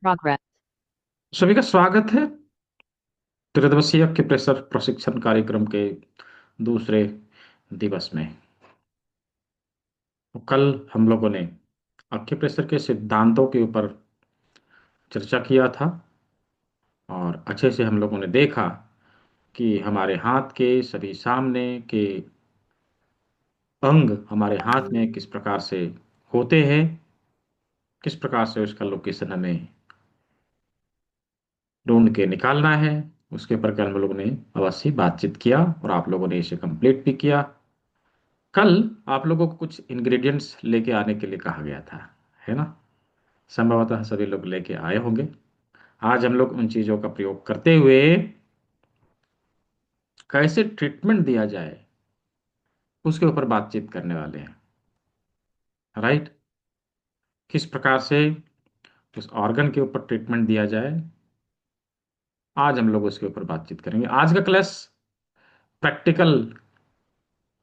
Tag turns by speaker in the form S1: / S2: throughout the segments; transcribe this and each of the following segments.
S1: Progress.
S2: सभी का स्वागत है त्रिदिवसीय अक्यूप्रेशर प्रशिक्षण कार्यक्रम के दूसरे दिवस में। कल हम लोगों ने अक्यूप्रेशर के सिद्धांतों के ऊपर चर्चा किया था और अच्छे से हम लोगों ने देखा कि हमारे हाथ के सभी सामने के अंग हमारे हाथ में किस प्रकार से होते हैं, किस प्रकार से उसका लोकेशन हमें ढूंढ के निकालना है। उसके ऊपर कल हम लोगों ने अवश्य बातचीत किया और आप लोगों ने इसे कंप्लीट भी किया। कल आप लोगों को कुछ इंग्रेडिएंट्स लेके आने के लिए कहा गया था, है ना? संभवतः सभी लोग लेके आए होंगे। आज हम लोग उन चीज़ों का प्रयोग करते हुए कैसे ट्रीटमेंट दिया जाए उसके ऊपर बातचीत करने वाले हैं। राइट? किस प्रकार से उस ऑर्गन के ऊपर ट्रीटमेंट दिया जाए, आज हम लोग उसके ऊपर बातचीत करेंगे। आज का क्लास प्रैक्टिकल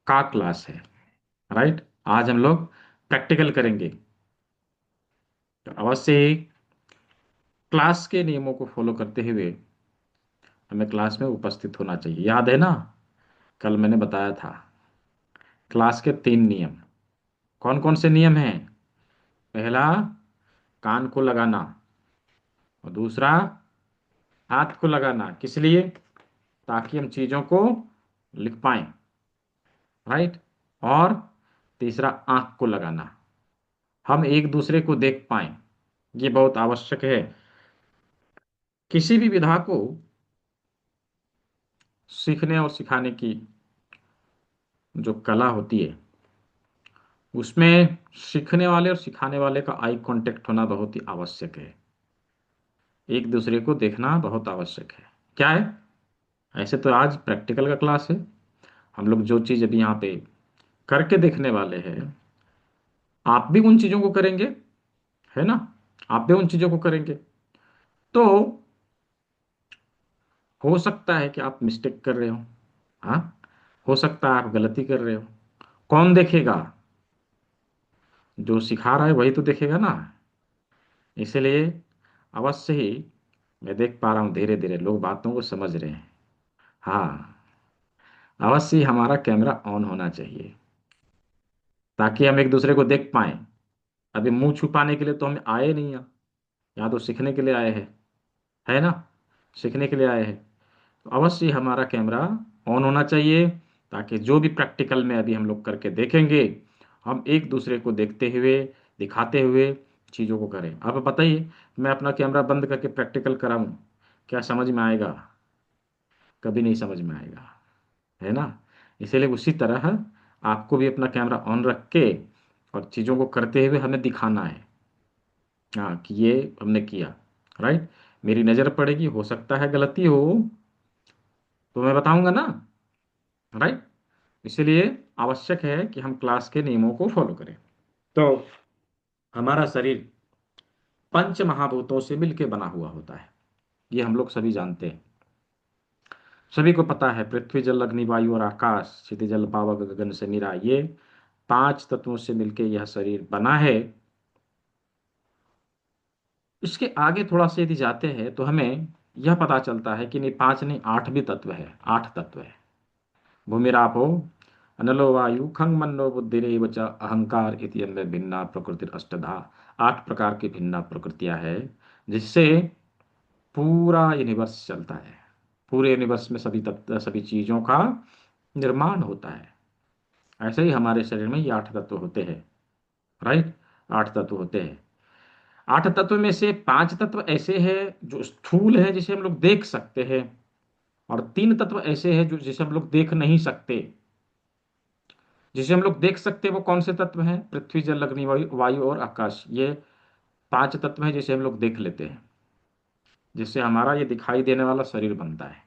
S2: का क्लास है। राइट? आज हम लोग प्रैक्टिकल करेंगे, तो अवश्य ही क्लास के नियमों को फॉलो करते हुए हमें क्लास में उपस्थित होना चाहिए। याद है ना, कल मैंने बताया था क्लास के 3 नियम। कौन कौन से नियम हैं? पहला, कान को लगाना, और दूसरा, हाथ को लगाना। किस लिए? ताकि हम चीजों को लिख पाएं। राइट? और तीसरा, आंख को लगाना, हम एक दूसरे को देख पाएं। ये बहुत आवश्यक है। किसी भी विधा को सीखने और सिखाने की जो कला होती है, उसमें सीखने वाले और सिखाने वाले का आई कांटेक्ट होना बहुत ही आवश्यक है। एक दूसरे को देखना बहुत आवश्यक है। क्या है? ऐसे तो आज प्रैक्टिकल का क्लास है, हम लोग जो चीज़ अभी यहाँ पे करके देखने वाले हैं, आप भी उन चीज़ों को करेंगे, है ना? आप भी उन चीज़ों को करेंगे। तो हो सकता है कि आप मिस्टेक कर रहे हो। हाँ, हो सकता है आप गलती कर रहे हो। कौन देखेगा? जो सिखा रहा है वही तो देखेगा ना। इसलिए अवश्य ही मैं देख पा रहा हूँ धीरे धीरे लोग बातों को समझ रहे हैं। हाँ, अवश्य ही हमारा कैमरा ऑन होना चाहिए ताकि हम एक दूसरे को देख पाएं। अभी मुंह छुपाने के लिए तो हम आए नहीं यहाँ, यहाँ तो सीखने के लिए आए हैं, है ना? सीखने के लिए आए हैं। तो अवश्य हमारा कैमरा ऑन होना चाहिए ताकि जो भी प्रैक्टिकल में अभी हम लोग करके देखेंगे, हम एक दूसरे को देखते हुए, दिखाते हुए चीज़ों को करें। अब बताइए, मैं अपना कैमरा बंद करके प्रैक्टिकल कराऊं, क्या समझ में आएगा? कभी नहीं समझ में आएगा, है ना? इसीलिए उसी तरह आपको भी अपना कैमरा ऑन रख के और चीज़ों को करते हुए हमें दिखाना है। हाँ, कि ये हमने किया। राइट? मेरी नज़र पड़ेगी, हो सकता है गलती हो, तो मैं बताऊंगा ना। राइट? इसलिए आवश्यक है कि हम क्लास के नियमों को फॉलो करें। तो हमारा शरीर पंच महाभूतों से मिलकर बना हुआ होता है, ये हम लोग सभी जानते हैं। सभी को पता है, पृथ्वी जल अग्नि वायु और आकाश, क्षितिज जल पावक गगन से नीरा, ये 5 तत्वों से मिलकर यह शरीर बना है। इसके आगे थोड़ा सा यदि जाते हैं तो हमें यह पता चलता है कि नहीं, 5 नहीं, 8 भी तत्व है। 8 तत्व है। भूमिरापो अनलो वायु खंग मनो बुद्धिरेव च अहंकार इति अन्य भिन्ना प्रकृति अष्टधा। 8 प्रकार की भिन्ना प्रकृतियां है जिससे पूरा यूनिवर्स चलता है। पूरे यूनिवर्स में सभी तत्व, सभी चीजों का निर्माण होता है। ऐसे ही हमारे शरीर में ये 8 तत्व होते हैं। राइट? 8 तत्व होते हैं। 8 तत्व में से 5 तत्व ऐसे हैं जो स्थूल है, जिसे हम लोग देख सकते हैं, और 3 तत्व ऐसे हैं जो जिसे हम लोग देख नहीं सकते। जिसे हम लोग देख सकते हैं वो कौन से तत्व हैं? पृथ्वी जल अग्नि वायु वायु और आकाश, ये 5 तत्व हैं जिसे हम लोग देख लेते हैं, जिससे हमारा ये दिखाई देने वाला शरीर बनता है।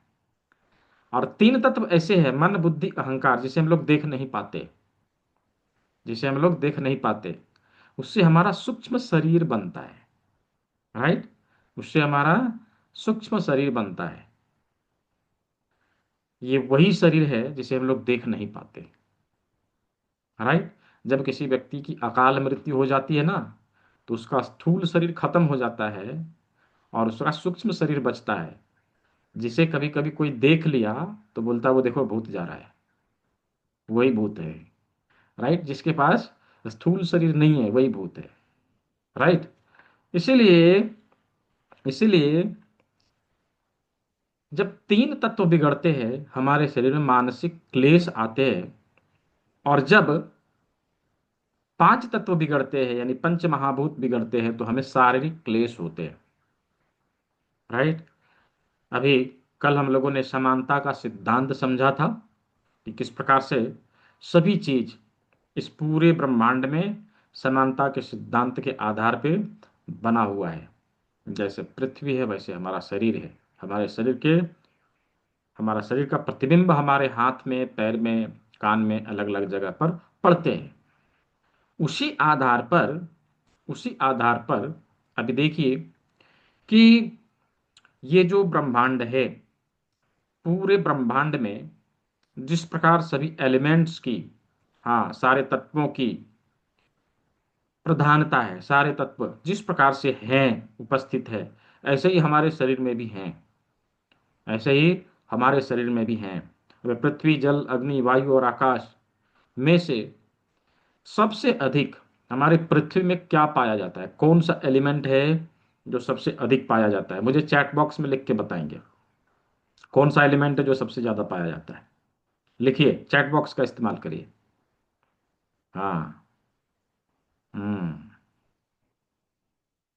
S2: और 3 तत्व ऐसे हैं, मन बुद्धि अहंकार, जिसे हम लोग देख नहीं पाते। जिसे हम लोग देख नहीं पाते, उससे हमारा सूक्ष्म शरीर बनता है। राइट? उससे हमारा सूक्ष्म शरीर बनता है। ये वही शरीर है जिसे हम लोग देख नहीं पाते। राइट? जब किसी व्यक्ति की अकाल मृत्यु हो जाती है ना, तो उसका स्थूल शरीर खत्म हो जाता है, और उसका सूक्ष्म शरीर बचता है, जिसे कभी कभी कोई देख लिया तो बोलता है वो देखो भूत जा रहा है, वही भूत है। राइट, जिसके पास स्थूल शरीर नहीं है वही भूत है। राइट। इसीलिए इसीलिए जब तीन तत्व बिगड़ते हैं हमारे शरीर में, मानसिक क्लेश आते हैं, और जब पांच तत्व बिगड़ते हैं यानी पंच महाभूत बिगड़ते हैं तो हमें शारीरिक क्लेश होते हैं। राइट। अभी कल हम लोगों ने समानता का सिद्धांत समझा था कि किस प्रकार से सभी चीज इस पूरे ब्रह्मांड में समानता के सिद्धांत के आधार पे बना हुआ है। जैसे पृथ्वी है वैसे हमारा शरीर है। हमारे शरीर के हमारा शरीर का प्रतिबिंब हमारे हाथ में, पैर में, कान में, अलग अलग जगह पर पड़ते हैं। उसी आधार पर उसी आधार पर अभी देखिए कि ये जो ब्रह्मांड है, पूरे ब्रह्मांड में जिस प्रकार सभी एलिमेंट्स की, हाँ, सारे तत्वों की प्रधानता है, सारे तत्व जिस प्रकार से हैं, उपस्थित है, ऐसे ही हमारे शरीर में भी हैं। ऐसे ही हमारे शरीर में भी हैं। वे पृथ्वी, जल, अग्नि, वायु और आकाश में से सबसे अधिक हमारे पृथ्वी में क्या पाया जाता है? कौन सा एलिमेंट है जो सबसे अधिक पाया जाता है? मुझे चैट बॉक्स में लिख के बताएंगे कौन सा एलिमेंट है जो सबसे ज्यादा पाया जाता है। लिखिए, चैट बॉक्स का इस्तेमाल करिए। हाँ। हम्म।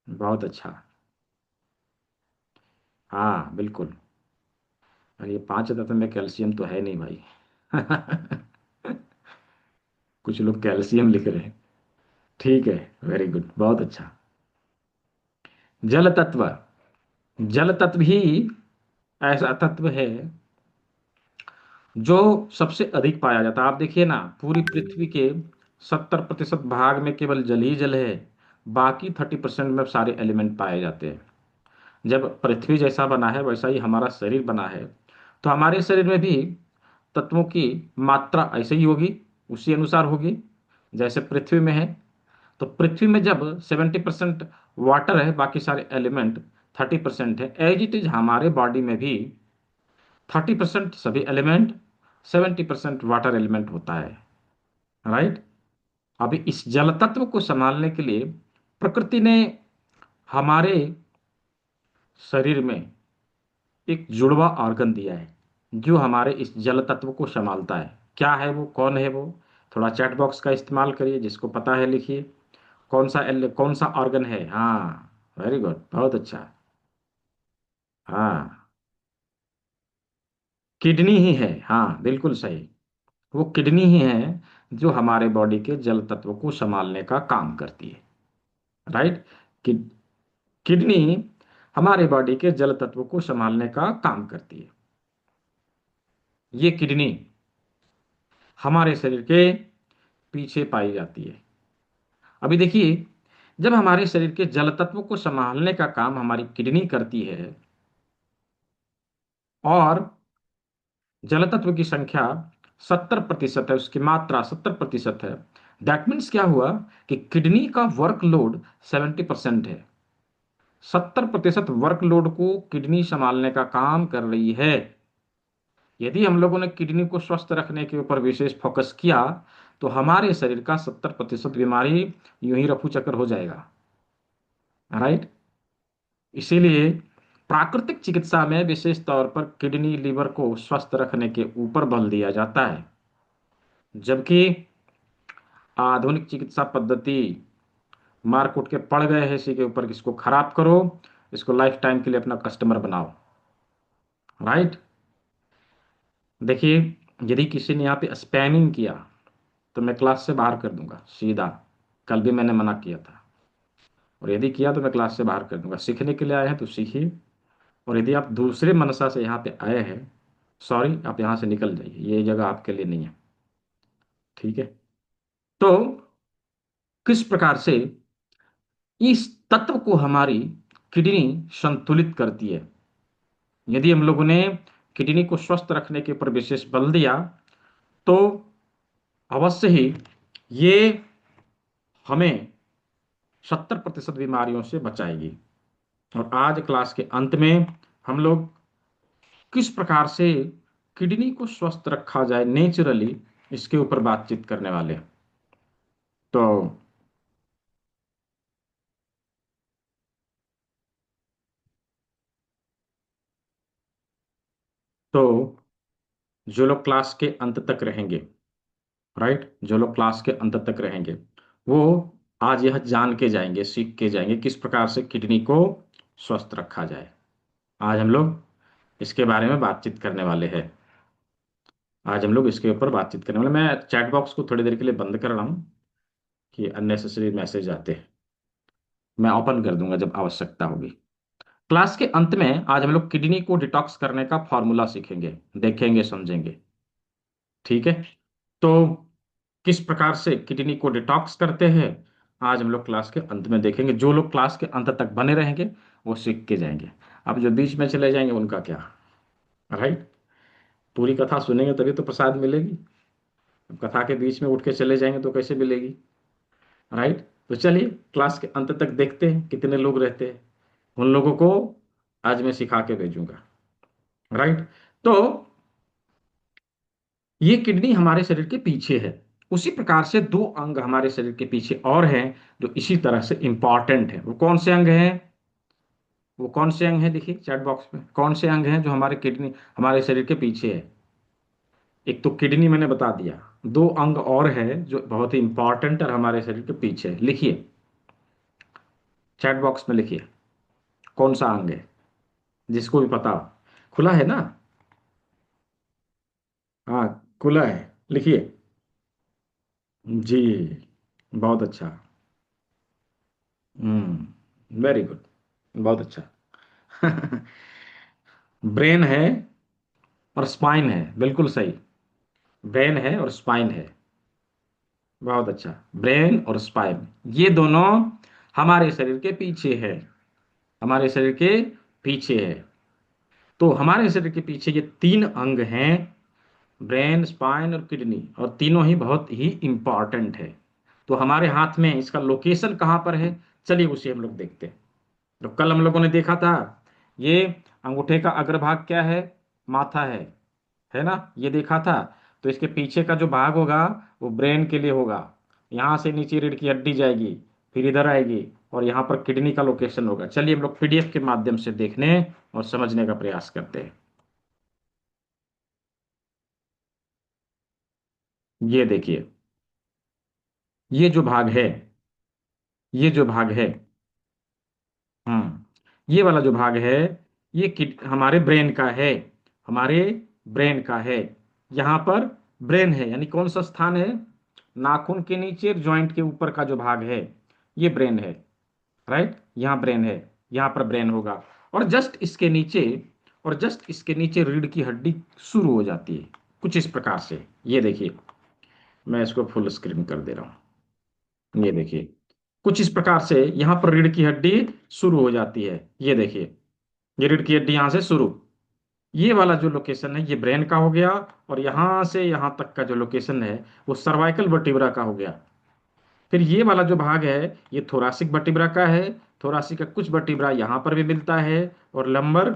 S2: बहुत अच्छा। हाँ बिल्कुल। और ये पांच तत्व में कैल्शियम तो है नहीं भाई। कुछ लोग कैल्शियम लिख रहे हैं। ठीक है, वेरी गुड, बहुत अच्छा। जल तत्व। जल तत्व ही ऐसा तत्व है जो सबसे अधिक पाया जाता है। आप देखिए ना, पूरी पृथ्वी के 70% भाग में केवल जल ही जल है। बाकी 30% में सारे एलिमेंट पाए जाते हैं। जब पृथ्वी जैसा बना है वैसा ही हमारा शरीर बना है, तो हमारे शरीर में भी तत्वों की मात्रा ऐसे ही होगी, उसी अनुसार होगी जैसे पृथ्वी में है। तो पृथ्वी में जब 70% वाटर है, बाकी सारे एलिमेंट 30% है, एज इट इज हमारे बॉडी में भी 30% सभी एलिमेंट, 70% वाटर एलिमेंट होता है। राइट। अभी इस जल तत्व को संभालने के लिए प्रकृति ने हमारे शरीर में एक जुड़वा ऑर्गन दिया है जो हमारे इस जल तत्व को संभालता है। क्या है वो, कौन है वो? थोड़ा चैट बॉक्स का इस्तेमाल करिए, जिसको पता है लिखिए। कौन सा ऑर्गन है? हाँ, वेरी गुड, बहुत अच्छा। हाँ, किडनी ही है, हाँ बिल्कुल सही। वो किडनी ही है जो हमारे बॉडी के जल तत्व को संभालने का काम करती है। राइट। कि, किडनी हमारे बॉडी के जल तत्व को संभालने का काम करती है। ये किडनी हमारे शरीर के पीछे पाई जाती है। अभी देखिए, जब हमारे शरीर के जल तत्व को संभालने का काम हमारी किडनी करती है और जल तत्व की संख्या 70% है, उसकी मात्रा 70% है, दैट मीन्स क्या हुआ कि किडनी का वर्कलोड 70% है। 70% वर्कलोड को किडनी संभालने का काम कर रही है। यदि हम लोगों ने किडनी को स्वस्थ रखने के ऊपर विशेष फोकस किया तो हमारे शरीर का 70% बीमारी यूं ही रफू चक्कर हो जाएगा। राइट। इसीलिए प्राकृतिक चिकित्सा में विशेष तौर पर किडनी, लीवर को स्वस्थ रखने के ऊपर बल दिया जाता है, जबकि आधुनिक चिकित्सा पद्धति मार कूट के पड़ गए हैं इसी के ऊपर कि इसको खराब करो, इसको लाइफ टाइम के लिए अपना कस्टमर बनाओ। राइट। देखिए, यदि किसी ने यहाँ पे स्पैमिंग किया तो मैं क्लास से बाहर कर दूंगा सीधा। कल भी मैंने मना किया था। और यदि किया तो मैं क्लास से बाहर कर दूंगा। सीखने के लिए आए हैं तो सीखिए, और यदि आप दूसरे मनसा से यहाँ पे आए हैं, सॉरी, आप यहाँ से निकल जाइए, ये जगह आपके लिए नहीं है। ठीक है। तो किस प्रकार से इस तत्व को हमारी किडनी संतुलित करती है? यदि हम लोगों ने किडनी को स्वस्थ रखने के ऊपर विशेष बल दिया तो अवश्य ही ये हमें 70% बीमारियों से बचाएगी। और आज क्लास के अंत में हम लोग किस प्रकार से किडनी को स्वस्थ रखा जाए नेचुरली, इसके ऊपर बातचीत करने वाले हैं। तो तो जो लोग क्लास के अंत तक रहेंगे, राइट, जो लोग क्लास के अंत तक रहेंगे, वो आज यह जान के जाएंगे, सीख के जाएंगे किस प्रकार से किडनी को स्वस्थ रखा जाए। आज हम लोग इसके बारे में बातचीत करने वाले हैं। आज हम लोग इसके ऊपर बातचीत करने वाले। मैं चैट बॉक्स को थोड़ी देर के लिए बंद कर रहा हूँ कि अननेसेसरी मैसेज आते हैं। मैं ओपन कर दूंगा जब आवश्यकता होगी। क्लास के अंत में आज हम लोग किडनी को डिटॉक्स करने का फॉर्मूला सीखेंगे, देखेंगे, समझेंगे। ठीक है। तो किस प्रकार से किडनी को डिटॉक्स करते हैं, आज हम लोग क्लास के अंत में देखेंगे। जो लोग क्लास के अंत तक बने रहेंगे वो सीख के जाएंगे। अब जो बीच में चले जाएंगे उनका क्या, राइट। पूरी कथा सुनेंगे तभी तो प्रसाद मिलेगी। अब कथा के बीच में उठ के चले जाएंगे तो कैसे मिलेगी, राइट। तो चलिए क्लास के अंत तक देखते हैं कितने लोग रहते हैं। उन लोगों को आज मैं सिखा के भेजूंगा, राइट। तो ये किडनी हमारे शरीर के पीछे है। उसी प्रकार से दो अंग हमारे शरीर के पीछे और हैं जो इसी तरह से इंपॉर्टेंट है। वो कौन से अंग हैं, वो कौन से अंग हैं, देखिए चैट बॉक्स में कौन से अंग हैं जो हमारे किडनी, हमारे शरीर के पीछे है। एक तो किडनी मैंने बता दिया, दो अंग और है जो बहुत ही इंपॉर्टेंट और हमारे शरीर के पीछे है। लिखिए, चैट बॉक्स में लिखिए कौन सा अंग है, जिसको भी पता हो। खुला है ना? हाँ, खुला है, लिखिए। जी, बहुत अच्छा। वेरी गुड, बहुत अच्छा। ब्रेन है और स्पाइन है, बिल्कुल सही। ब्रेन है और स्पाइन है, बहुत अच्छा। ब्रेन और स्पाइन, ये दोनों हमारे शरीर के पीछे है, हमारे शरीर के पीछे है। तो हमारे शरीर के पीछे ये तीन अंग हैं, ब्रेन, स्पाइन और किडनी, और तीनों ही बहुत ही इंपॉर्टेंट है। तो हमारे हाथ में इसका लोकेशन कहाँ पर है, चलिए उसे हम लोग देखते हैं। तो कल हम लोगों ने देखा था, ये अंगूठे का अग्रभाग क्या है, माथा है ना, ये देखा था। तो इसके पीछे का जो भाग होगा वो ब्रेन के लिए होगा। यहाँ से नीचे रीढ़ की हड्डी जाएगी, फिर इधर आएगी, और यहाँ पर किडनी का लोकेशन होगा। चलिए हम लोग पीडीएफ के माध्यम से देखने और समझने का प्रयास करते हैं। ये देखिए, ये जो भाग है, ये जो भाग है, ये वाला जो भाग है, ये हमारे ब्रेन का है, हमारे ब्रेन का है। यहाँ पर ब्रेन है, यानी कौन सा स्थान है, नाखून के नीचे जॉइंट के ऊपर का जो भाग है, ये ब्रेन है, राइट। यहाँ ब्रेन है, यहाँ पर ब्रेन होगा। और जस्ट इसके नीचे, और जस्ट इसके नीचे रीढ़ की हड्डी शुरू हो जाती है, कुछ इस प्रकार से। ये देखिए, मैं इसको फुल स्क्रीन कर दे रहा हूँ। ये देखिए, कुछ इस प्रकार से यहाँ पर रीढ़ की हड्डी शुरू हो जाती है। ये देखिए, ये रीढ़ की हड्डी यहाँ से शुरू, ये वाला जो लोकेशन है ये ब्रेन का हो गया। और यहाँ से यहाँ तक का जो लोकेशन है वो सर्वाइकल वर्टिब्रा का हो गया। फिर ये वाला जो भाग है ये थोरासिक वर्टिब्रा का है। थोरासिक का कुछ वर्टिब्रा यहाँ पर भी मिलता है, और लंबर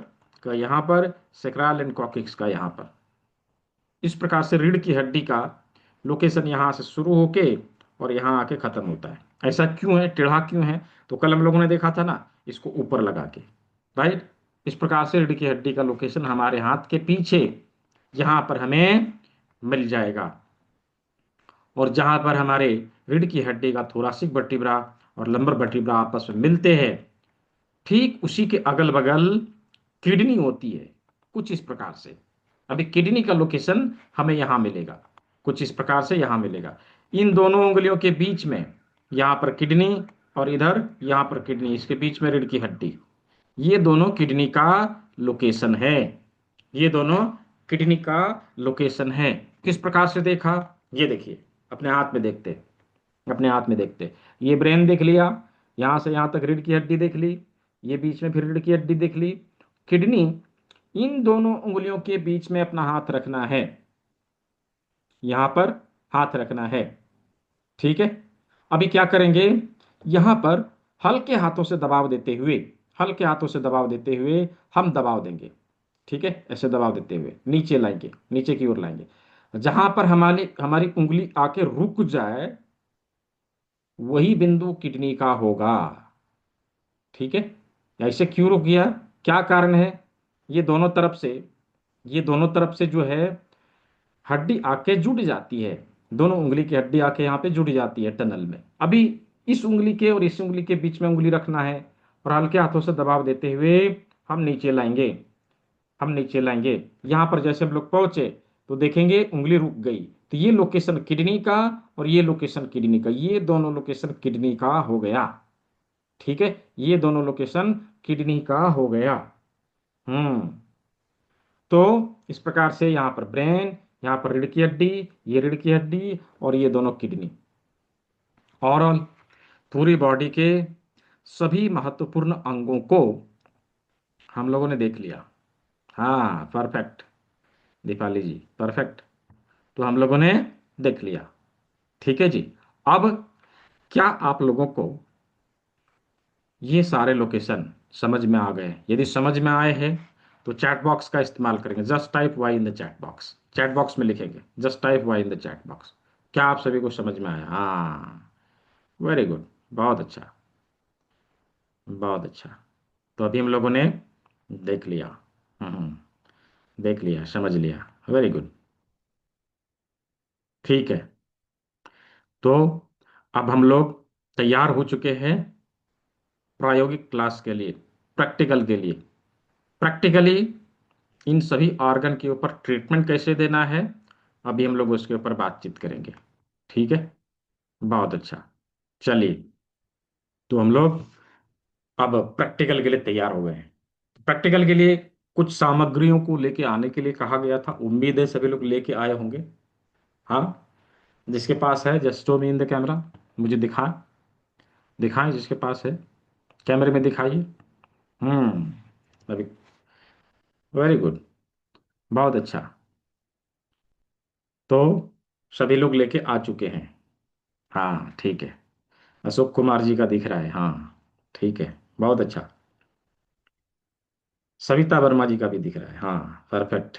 S2: का यहाँ पर, सेक्रल एंड कॉक्सिक्स का यहाँ पर। इस प्रकार से रीढ़ की हड्डी का लोकेशन यहाँ से शुरू होके और यहाँ आके खत्म होता है। ऐसा क्यों है, टेढ़ा क्यों है? तो कल हम लोगों ने देखा था ना, इसको ऊपर लगा के, राइट। इस प्रकार से रीढ़ की हड्डी का लोकेशन हमारे हाथ के पीछे यहाँ पर हमें मिल जाएगा। और जहां पर हमारे रीढ़ की हड्डी का थोरासिक वर्टिब्रा और लंबर वर्टिब्रा आपस में मिलते हैं, ठीक उसी के अगल बगल किडनी होती है, कुछ इस प्रकार से। अभी किडनी का लोकेशन हमें यहां मिलेगा, कुछ इस प्रकार से यहां मिलेगा। इन दोनों उंगलियों के बीच में, यहां पर किडनी और इधर यहां पर किडनी, इसके बीच में रीढ़ की हड्डी, ये दोनों किडनी का लोकेशन है। ये दोनों किडनी का लोकेशन है। किस प्रकार से देखा, ये देखिए, अपने हाथ में देखते, अपने हाथ में देखते। ये ब्रेन देख लिया, यहां से यहां तक रीढ़ की हड्डी देख ली, ये बीच में फिर रीढ़ की हड्डी देख ली। किडनी, इन दोनों उंगलियों के बीच में अपना हाथ रखना है, यहां पर हाथ रखना है, ठीक है। अभी क्या करेंगे, यहां पर हल्के हाथों से दबाव देते हुए हल्के हाथों से दबाव देते हुए हम दबाव देंगे। ठीक है, ऐसे दबाव देते हुए नीचे लाएंगे, नीचे की ओर लाएंगे। जहां पर हमारी हमारी उंगली आके रुक जाए, वही बिंदु किडनी का होगा। ठीक है, ऐसे क्यों रुक गया, क्या कारण है? ये दोनों तरफ से ये दोनों तरफ से जो है हड्डी आके जुड़ जाती है। दोनों उंगली की हड्डी आके यहाँ पे जुड़ जाती है टनल में। अभी इस उंगली के और इस उंगली के बीच में उंगली रखना है, और हल्के हाथों से दबाव देते हुए हम नीचे लाएंगे। हम नीचे लाएंगे, यहाँ पर जैसे हम लोग पहुंचे तो देखेंगे उंगली रुक गई। तो ये लोकेशन किडनी का और ये लोकेशन किडनी का, ये दोनों लोकेशन किडनी का हो गया। ठीक है, ये दोनों लोकेशन किडनी का हो गया। हम्म। तो इस प्रकार से यहाँ पर ब्रेन, यहाँ पर रीढ़ की हड्डी, ये रीढ़ की हड्डी और ये दोनों किडनी, ओवरऑल पूरी बॉडी के सभी महत्वपूर्ण अंगों को हम लोगों ने देख लिया। हाँ, परफेक्ट दीपाली जी, परफेक्ट। तो हम लोगों ने देख लिया। ठीक है जी। अब क्या आप लोगों को ये सारे लोकेशन समझ में आ गए? यदि समझ में आए हैं तो चैट बॉक्स का इस्तेमाल करेंगे। Just type Y in the chat box, chat box में लिखेंगे just type Y in the chat box. क्या आप सभी को समझ में आया? हाँ, वेरी गुड, बहुत अच्छा, बहुत अच्छा। तो अभी हम लोगों ने देख लिया। देख लिया, समझ लिया, वेरी गुड। ठीक है, तो अब हम लोग तैयार हो चुके हैं प्रायोगिक क्लास के लिए, प्रैक्टिकल के लिए। प्रैक्टिकली इन सभी ऑर्गन के ऊपर ट्रीटमेंट कैसे देना है, अभी हम लोग उसके ऊपर बातचीत करेंगे। ठीक है, बहुत अच्छा। चलिए, तो हम लोग अब प्रैक्टिकल के लिए तैयार हो गए हैं। प्रैक्टिकल के लिए कुछ सामग्रियों को लेके आने के लिए कहा गया था, उम्मीद है सभी लोग लेके आए होंगे। हाँ, जिसके पास है just show me in the camera, मुझे दिखाएं जिसके पास है, कैमरे में दिखाइए। अभी, वेरी गुड, बहुत अच्छा। तो सभी लोग लेके आ चुके हैं। हाँ ठीक है, अशोक कुमार जी का दिख रहा है, हाँ ठीक है, बहुत अच्छा। सविता वर्मा जी का भी दिख रहा है, हाँ परफेक्ट।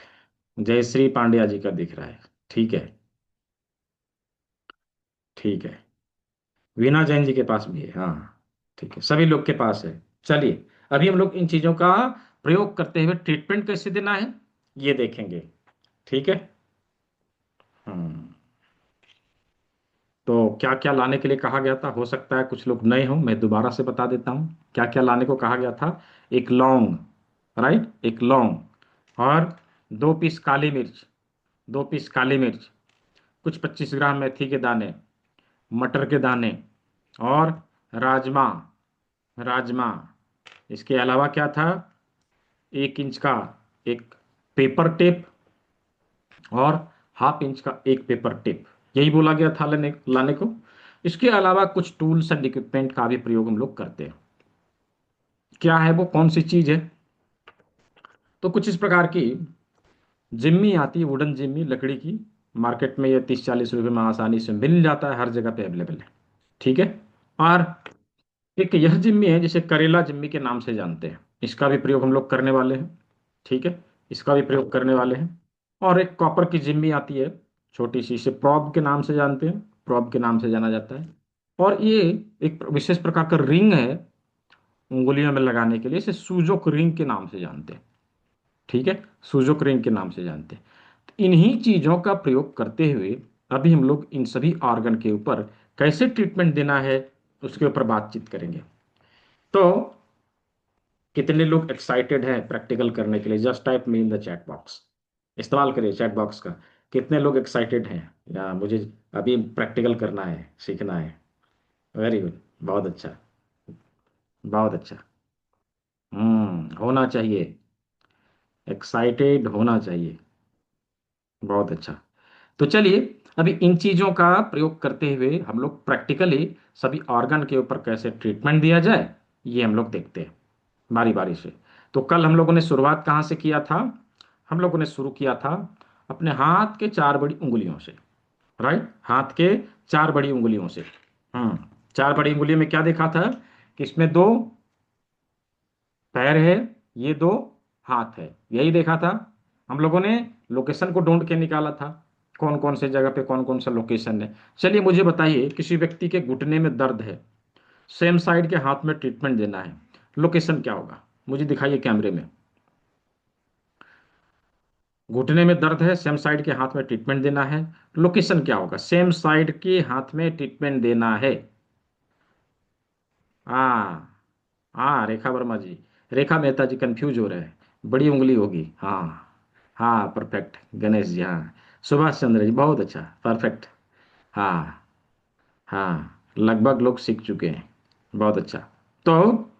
S2: जयश्री पांड्या जी का दिख रहा है, ठीक है, ठीक है। वीना जैन जी के पास भी है, हाँ ठीक है, सभी लोग के पास है। चलिए, अभी हम लोग इन चीजों का प्रयोग करते हुए ट्रीटमेंट कैसे देना है ये देखेंगे। ठीक है। हम्म। तो क्या क्या लाने के लिए कहा गया था, हो सकता है कुछ लोग नए हों, मैं दोबारा से बता देता हूँ क्या क्या लाने को कहा गया था। एक लौंग, राइट, एक लौंग, और 2 पीस काली मिर्च, 2 पीस काली मिर्च, कुछ 25 ग्राम मेथी के दाने, मटर के दाने, और राजमा, राजमा। इसके अलावा क्या था, 1 इंच का एक पेपर टेप, और हाफ इंच का एक पेपर टेप, यही बोला गया था लाने को। इसके अलावा कुछ टूल्स एंड इक्विपमेंट का भी प्रयोग हम लोग करते हैं। क्या है वो, कौन सी चीज है? तो कुछ इस प्रकार की जिम्मी आती है, वुडन जिम्मी, लकड़ी की। मार्केट में ये 30-40 रुपए में आसानी से मिल जाता है, हर जगह पे अवेलेबल है। ठीक है। और एक यह जिम्मी है जिसे करेला जिम्मी के नाम से जानते हैं, इसका भी प्रयोग हम लोग करने वाले हैं। ठीक है, इसका भी प्रयोग करने वाले हैं। और एक कॉपर की जिम्मी आती है, छोटी सी, इसे प्रॉब के नाम से जानते हैं, प्रॉब के नाम से जाना जाता है। और ये एक विशेष प्रकार का रिंग है उंगलियों में लगाने के लिए, इसे सूजोक रिंग के नाम से जानते हैं। ठीक है, सूजोक रिंग के नाम से जानते हैं। तो इन्हीं चीजों का प्रयोग करते हुए अभी हम लोग इन सभी ऑर्गन के ऊपर कैसे ट्रीटमेंट देना है उसके ऊपर बातचीत करेंगे। तो कितने लोग एक्साइटेड हैं प्रैक्टिकल करने के लिए? Just type me in the chat box, इस्तेमाल करिए चैट बॉक्स का। कितने लोग एक्साइटेड हैं, या मुझे अभी प्रैक्टिकल करना है, सीखना है? वेरी गुड, बहुत अच्छा, बहुत अच्छा। होना चाहिए, एक्साइटेड होना चाहिए, बहुत अच्छा। तो चलिए, अभी इन चीजों का प्रयोग करते हुए हम लोग प्रैक्टिकली सभी ऑर्गन के ऊपर कैसे ट्रीटमेंट दिया जाए ये हम लोग देखते हैं बारी बारी से। तो कल हम लोगों ने शुरुआत कहाँ से किया था? हम लोगों ने शुरू किया था अपने हाथ के 4 बड़ी उंगलियों से, राइट, हाथ के 4 बड़ी उंगलियों से। हम्म 4 बड़ी उंगलियों में क्या देखा था कि इसमें दो पैर है, ये दो हाथ है, यही देखा था हम लोगों ने। लोकेशन को ढूंढ के निकाला था, कौन कौन से जगह पे कौन कौन सा लोकेशन है। चलिए मुझे बताइए, किसी व्यक्ति के घुटने में दर्द है, सेम साइड के हाथ में ट्रीटमेंट देना है, लोकेशन क्या होगा? मुझे दिखाइए कैमरे में। घुटने में दर्द है, सेम साइड के हाथ में ट्रीटमेंट देना है, लोकेशन क्या होगा? सेम साइड के हाथ में ट्रीटमेंट देना है। हाँ, हाँ रेखा वर्मा जी, रेखा मेहता जी कंफ्यूज हो रहे हैं, बड़ी उंगली होगी। हाँ, हाँ परफेक्ट, गणेश जी, हाँ सुभाष चंद्र जी, बहुत अच्छा, परफेक्ट। हाँ, हाँ लगभग लोग सीख चुके हैं, बहुत अच्छा। तो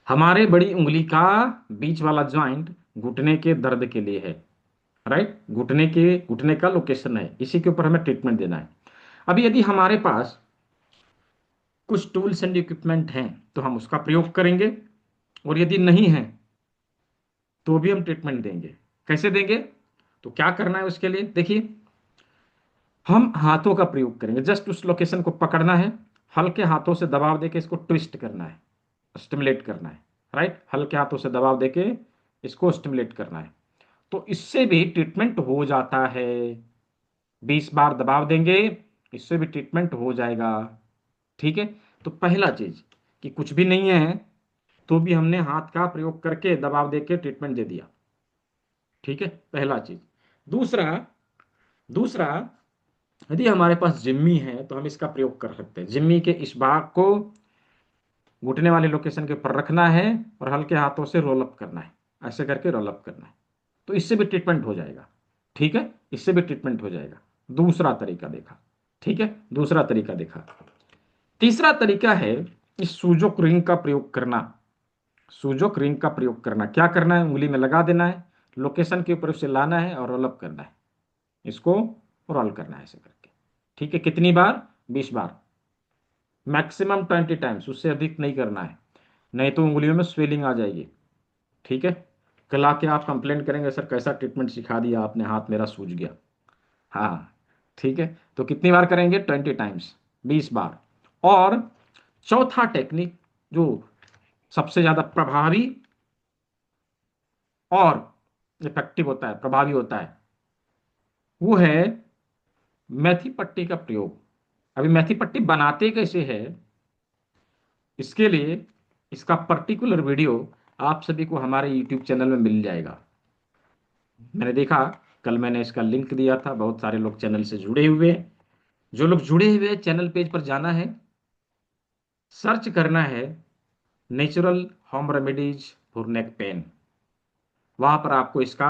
S2: हमारे बड़ी उंगली का बीच वाला जॉइंट घुटने के दर्द के लिए है, राइट? घुटने का लोकेशन है, इसी के ऊपर हमें ट्रीटमेंट देना है। अभी यदि हमारे पास कुछ टूल्स एंड इक्विपमेंट हैं तो हम उसका प्रयोग करेंगे, और यदि नहीं है तो भी हम ट्रीटमेंट देंगे। कैसे देंगे? तो क्या करना है उसके लिए, देखिए, हम हाथों का प्रयोग करेंगे, जस्ट उस लोकेशन को पकड़ना है, हल्के हाथों से दबाव देके इसको ट्विस्ट करना है, स्टिमुलेट करना है, राइट? हल्के हाथों से दबाव देके इसको स्टिमुलेट करना है, तो इससे भी ट्रीटमेंट हो जाता है। 20 बार दबाव देंगे, इससे भी ट्रीटमेंट हो जाएगा। ठीक है? तो पहला चीज कि कुछ भी नहीं है तो भी हमने हाथ का प्रयोग करके दबाव देके ट्रीटमेंट दे दिया। ठीक है, पहला चीज। दूसरा दूसरा यदि हमारे पास जिम्मी है तो हम इसका प्रयोग कर सकते हैं। जिम्मी के इस भाग को घुटने वाले लोकेशन के ऊपर रखना है और हल्के हाथों से रोल अप करना है, ऐसे करके रोल अप करना है, तो इससे भी ट्रीटमेंट हो जाएगा। ठीक है, इससे भी ट्रीटमेंट हो जाएगा। दूसरा तरीका देखा, ठीक है, दूसरा तरीका देखा। तीसरा तरीका है इस सूजोक रिंग का प्रयोग करना। सूजोक रिंग का प्रयोग करना, क्या करना है? उंगली में लगा देना है, लोकेशन के ऊपर उसे लाना है और रोल अप करना है, इसको रोल करना है ऐसे करके। ठीक है, कितनी बार? 20 बार, मैक्सिमम 20 टाइम्स, उससे अधिक नहीं करना है, नहीं तो उंगलियों में स्वेलिंग आ जाएगी। ठीक है, कल आके आप कंप्लेंट करेंगे, सर कैसा ट्रीटमेंट सिखा दिया आपने, हाथ मेरा सूज गया। हाँ, ठीक है, तो कितनी बार करेंगे? 20 टाइम्स, 20 बार। और चौथा टेक्निक जो सबसे ज्यादा प्रभावी और इफेक्टिव होता है, प्रभावी होता है, वो है मेथी पट्टी का प्रयोग। अभी मेथी पट्टी बनाते कैसे है, इसके लिए इसका पर्टिकुलर वीडियो आप सभी को हमारे यूट्यूब चैनल में मिल जाएगा। मैंने देखा, कल मैंने इसका लिंक दिया था, बहुत सारे लोग चैनल से जुड़े हुए हैं। जो लोग जुड़े हुए हैं, चैनल पेज पर जाना है, सर्च करना है natural home remedies for neck pain, वहां पर आपको इसका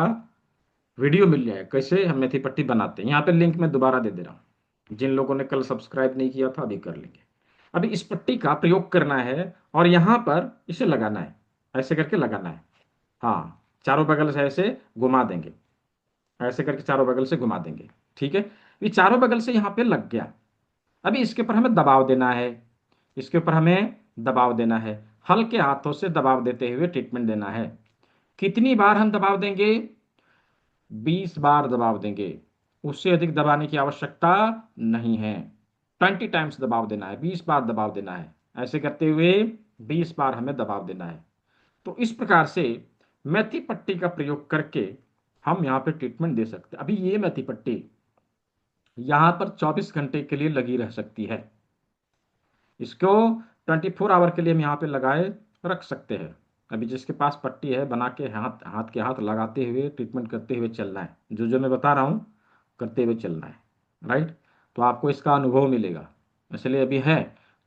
S2: वीडियो मिल जाएगा कैसे हम मेथी पट्टी बनाते हैं। यहाँ पे लिंक मैं दोबारा दे दे रहा हूँ, जिन लोगों ने कल सब्सक्राइब नहीं किया था अभी कर लेंगे। अभी इस पट्टी का प्रयोग करना है और यहाँ पर इसे लगाना है, ऐसे करके लगाना है। हाँ, चारों बगल से ऐसे घुमा देंगे, ऐसे करके चारों बगल से घुमा देंगे। ठीक है, ये चारों बगल से यहाँ पे लग गया। अभी इसके ऊपर हमें दबाव देना है, इसके ऊपर हमें दबाव देना है, हल्के हाथों से दबाव देते हुए ट्रीटमेंट देना है। कितनी बार हम दबाव देंगे? 20 बार दबाव देंगे, उससे अधिक दबाने की आवश्यकता नहीं है। 20 टाइम्स दबाव देना है, 20 बार दबाव देना है, ऐसे करते हुए 20 बार हमें दबाव देना है। तो इस प्रकार से मेथी पट्टी का प्रयोग करके हम यहाँ पे ट्रीटमेंट दे सकते हैं। अभी ये मेथी पट्टी यहाँ पर 24 घंटे के लिए लगी रह सकती है, इसको 24 आवर के लिए हम यहाँ पे लगाए रख सकते हैं। अभी जिसके पास पट्टी है, बना के हाथ हाथ के हाथ लगाते हुए ट्रीटमेंट करते हुए चलना है, जो जो मैं बता रहा हूँ करते हुए चलना है, राइट? तो आपको इसका अनुभव मिलेगा। इसलिए अभी है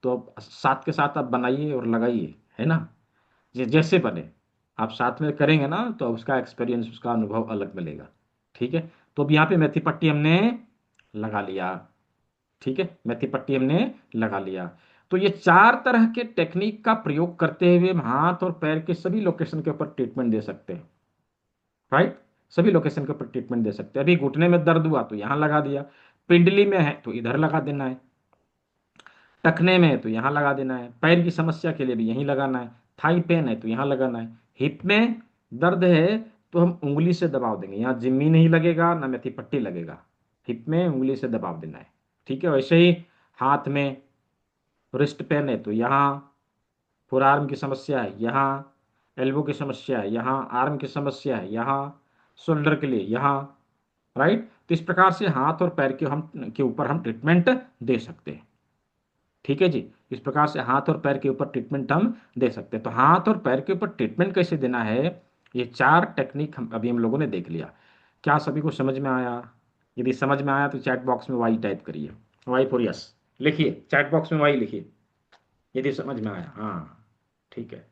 S2: तो अब साथ के साथ आप बनाइए और लगाइए, है ना? जैसे बने, आप साथ में करेंगे ना तो उसका एक्सपीरियंस, उसका अनुभव अलग मिलेगा। ठीक है, तो अब यहाँ पे मेथी पट्टी हमने लगा लिया। ठीक है, मेथी पट्टी हमने लगा लिया। तो ये 4 तरह के टेक्निक का प्रयोग करते हुए हम हाथ और पैर के सभी लोकेशन के ऊपर ट्रीटमेंट दे सकते हैं, राइट? सभी लोकेशन के ऊपर ट्रीटमेंट दे सकते हैं। अभी घुटने में दर्द हुआ तो यहां लगा दिया, पिंडली में है तो इधर लगा देना है, टखने में है तो यहां लगा देना है, पैर की समस्या के लिए भी यहीं लगाना है, थाई पेन है तो यहां लगाना है, हिप में दर्द है तो हम उंगली से दबाव देंगे, यहाँ जिम्मी नहीं लगेगा ना मेथी पट्टी लगेगा, हिप में उंगली से दबाव देना है। ठीक है, वैसे ही हाथ में रिस्ट पेन है तो यहाँ, फोरआर्म की समस्या है यहाँ, एल्बो की समस्या है यहाँ, आर्म की समस्या है यहाँ, शोल्डर के लिए यहाँ, राइट। तो इस प्रकार से हाथ और पैर के ऊपर हम ट्रीटमेंट दे सकते हैं। ठीक है जी, इस प्रकार से हाथ और पैर के ऊपर ट्रीटमेंट हम दे सकते हैं। तो हाथ और पैर के ऊपर ट्रीटमेंट कैसे देना है, ये 4 टेक्निक हम लोगों ने देख लिया। क्या सभी को समझ में आया? यदि समझ में आया तो चैट बॉक्स में वाई टाइप करिए, वाई फॉर यस लिखिए, चैट बॉक्स में वाई लिखिए यदि समझ में आया। हाँ ठीक है,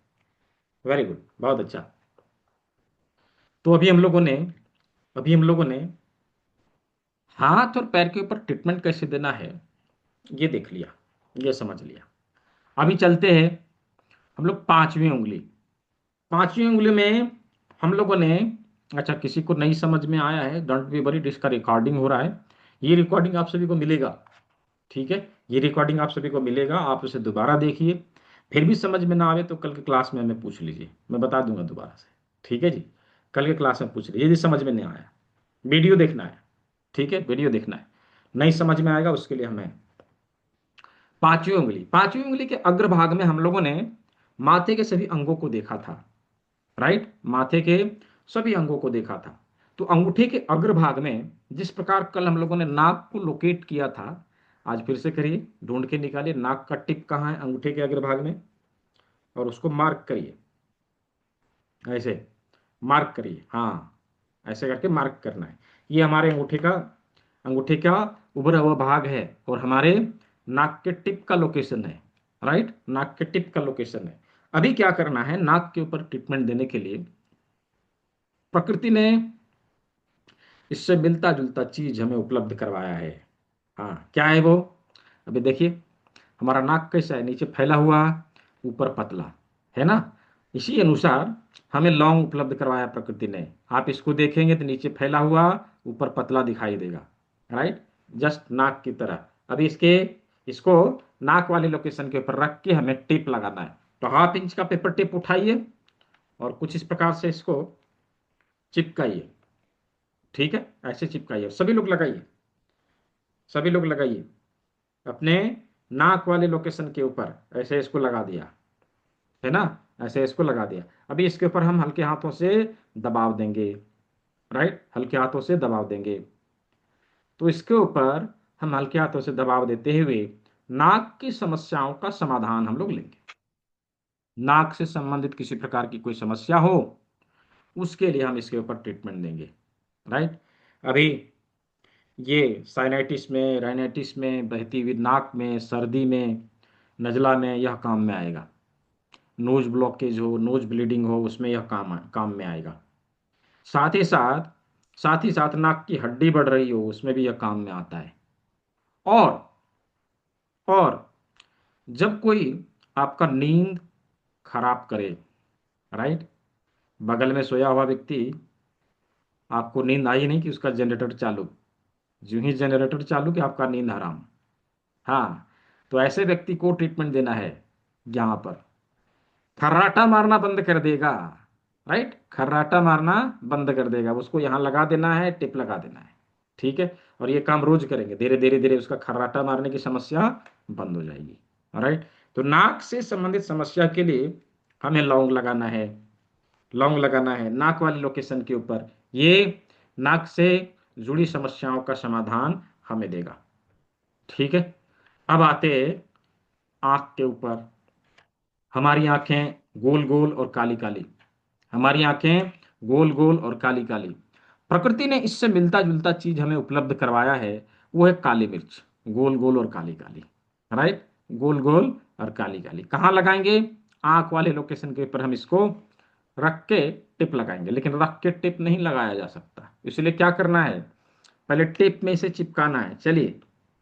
S2: वेरी गुड, बहुत अच्छा। तो अभी हम लोगों ने हाथ और पैर के ऊपर ट्रीटमेंट कैसे देना है ये देख लिया, ये समझ लिया। अभी चलते हैं हम लोग 5वीं उंगली। 5वीं उंगली में हम लोगों ने, अच्छा किसी को नहीं समझ में आया है डोंट बी वरीड, इसका रिकॉर्डिंग हो रहा है, ये रिकॉर्डिंग आप सभी को मिलेगा। ठीक है, ये रिकॉर्डिंग आप सभी को मिलेगा, आप उसे दोबारा देखिए। फिर भी समझ में ना आवे तो कल के क्लास में हमें पूछ लीजिए, मैं बता दूंगा दोबारा से। ठीक है जी, कल के क्लास में पूछ लीजिए यदि समझ में नहीं आया। वीडियो देखना है, ठीक है, वीडियो देखना है। नहीं समझ में आएगा उसके लिए हमें 5वीं उंगली के अग्रभाग में हम लोगों ने माथे के सभी अंगों को देखा था, राइट, माथे के सभी अंगों को देखा था। तो अंगूठे के अग्रभाग में जिस प्रकार कल हम लोगों ने नाक को लोकेट किया था, आज फिर से करिए, ढूंढ के निकालिए नाक का टिप कहाँ है अंगूठे के अग्रभाग में, और उसको मार्क करिए, ऐसे मार्क करिए, हाँ ऐसे करके मार्क करना है। ये हमारे अंगूठे का उभरा हुआ भाग है और हमारे नाक के टिप का लोकेशन है, राइट, नाक के टिप का लोकेशन है। अभी क्या करना है, नाक के ऊपर ट्रीटमेंट देने के लिए प्रकृति ने इससे मिलता जुलता चीज हमें उपलब्ध करवाया है। हाँ क्या है वो, अभी देखिए, हमारा नाक कैसा है, नीचे फैला हुआ, ऊपर पतला, है ना। इसी अनुसार हमें लौंग उपलब्ध करवाया प्रकृति ने। आप इसको देखेंगे तो नीचे फैला हुआ, ऊपर पतला दिखाई देगा, राइट, जस्ट नाक की तरह। अभी इसको नाक वाले लोकेशन के ऊपर रख के हमें टिप लगाना है। तो 1/2 इंच का पेपर टिप उठाइए और कुछ इस प्रकार से इसको चिपकाइए। ठीक है, ऐसे चिपकाइए, सभी लोग लगाइए, सभी लोग लगाइए अपने नाक वाले लोकेशन के ऊपर, ऐसे इसको लगा दिया, है ना, ऐसे इसको लगा दिया। अभी इसके ऊपर हम हल्के हाथों से दबाव देंगे, राइट, हल्के हाथों से दबाव देंगे। तो इसके ऊपर हम हल्के हाथों से दबाव देते हुए नाक की समस्याओं का समाधान हम लोग लेंगे। नाक से संबंधित किसी प्रकार की कोई समस्या हो उसके लिए हम इसके ऊपर ट्रीटमेंट देंगे, राइट। अभी ये साइनाइटिस में, राइनाइटिस में, बहती हुई नाक में, सर्दी में, नज़ला में यह काम में आएगा। नोज ब्लॉकेज हो, नोज ब्लीडिंग हो, उसमें यह काम में आएगा। साथ ही साथ नाक की हड्डी बढ़ रही हो उसमें भी यह काम में आता है। और और जब कोई आपका नींद खराब करे, राइट, बगल में सोया हुआ व्यक्ति, आपको नींद आई नहीं कि उसका जनरेटर चालू, जो ही जनरेटर चालू कि आपका नींद हराम। हाँ, तो ऐसे व्यक्ति को ट्रीटमेंट देना है। यहाँ पर खर्राटा मारना बंद कर देगा, राइट, खर्राटा मारना बंद कर देगा, उसको यहाँ लगा देना है, टिप लगा देना है। ठीक है, और ये काम रोज करेंगे, धीरे धीरे धीरे उसका खर्राटा मारने की समस्या बंद हो जाएगी, राइट। तो नाक से संबंधित समस्या के लिए हमें लौंग लगाना है, लौंग लगाना है नाक वाले लोकेशन के ऊपर। ये नाक से जुड़ी समस्याओं का समाधान हमें देगा। ठीक है, अब आते आंख के ऊपर। हमारी आंखें गोल गोल और काली काली, हमारी आंखें गोल गोल और काली काली। प्रकृति ने इससे मिलता जुलता चीज हमें उपलब्ध करवाया है, वो है काली मिर्च, गोल गोल और काली काली, राइट, गोल गोल और काली काली। कहाँ लगाएंगे, आंख वाले लोकेशन के ऊपर हम इसको रख के टिप लगाएंगे, लेकिन रख के टिप नहीं लगाया जा सकता, इसलिए क्या करना है, पहले टिप में इसे चिपकाना है। चलिए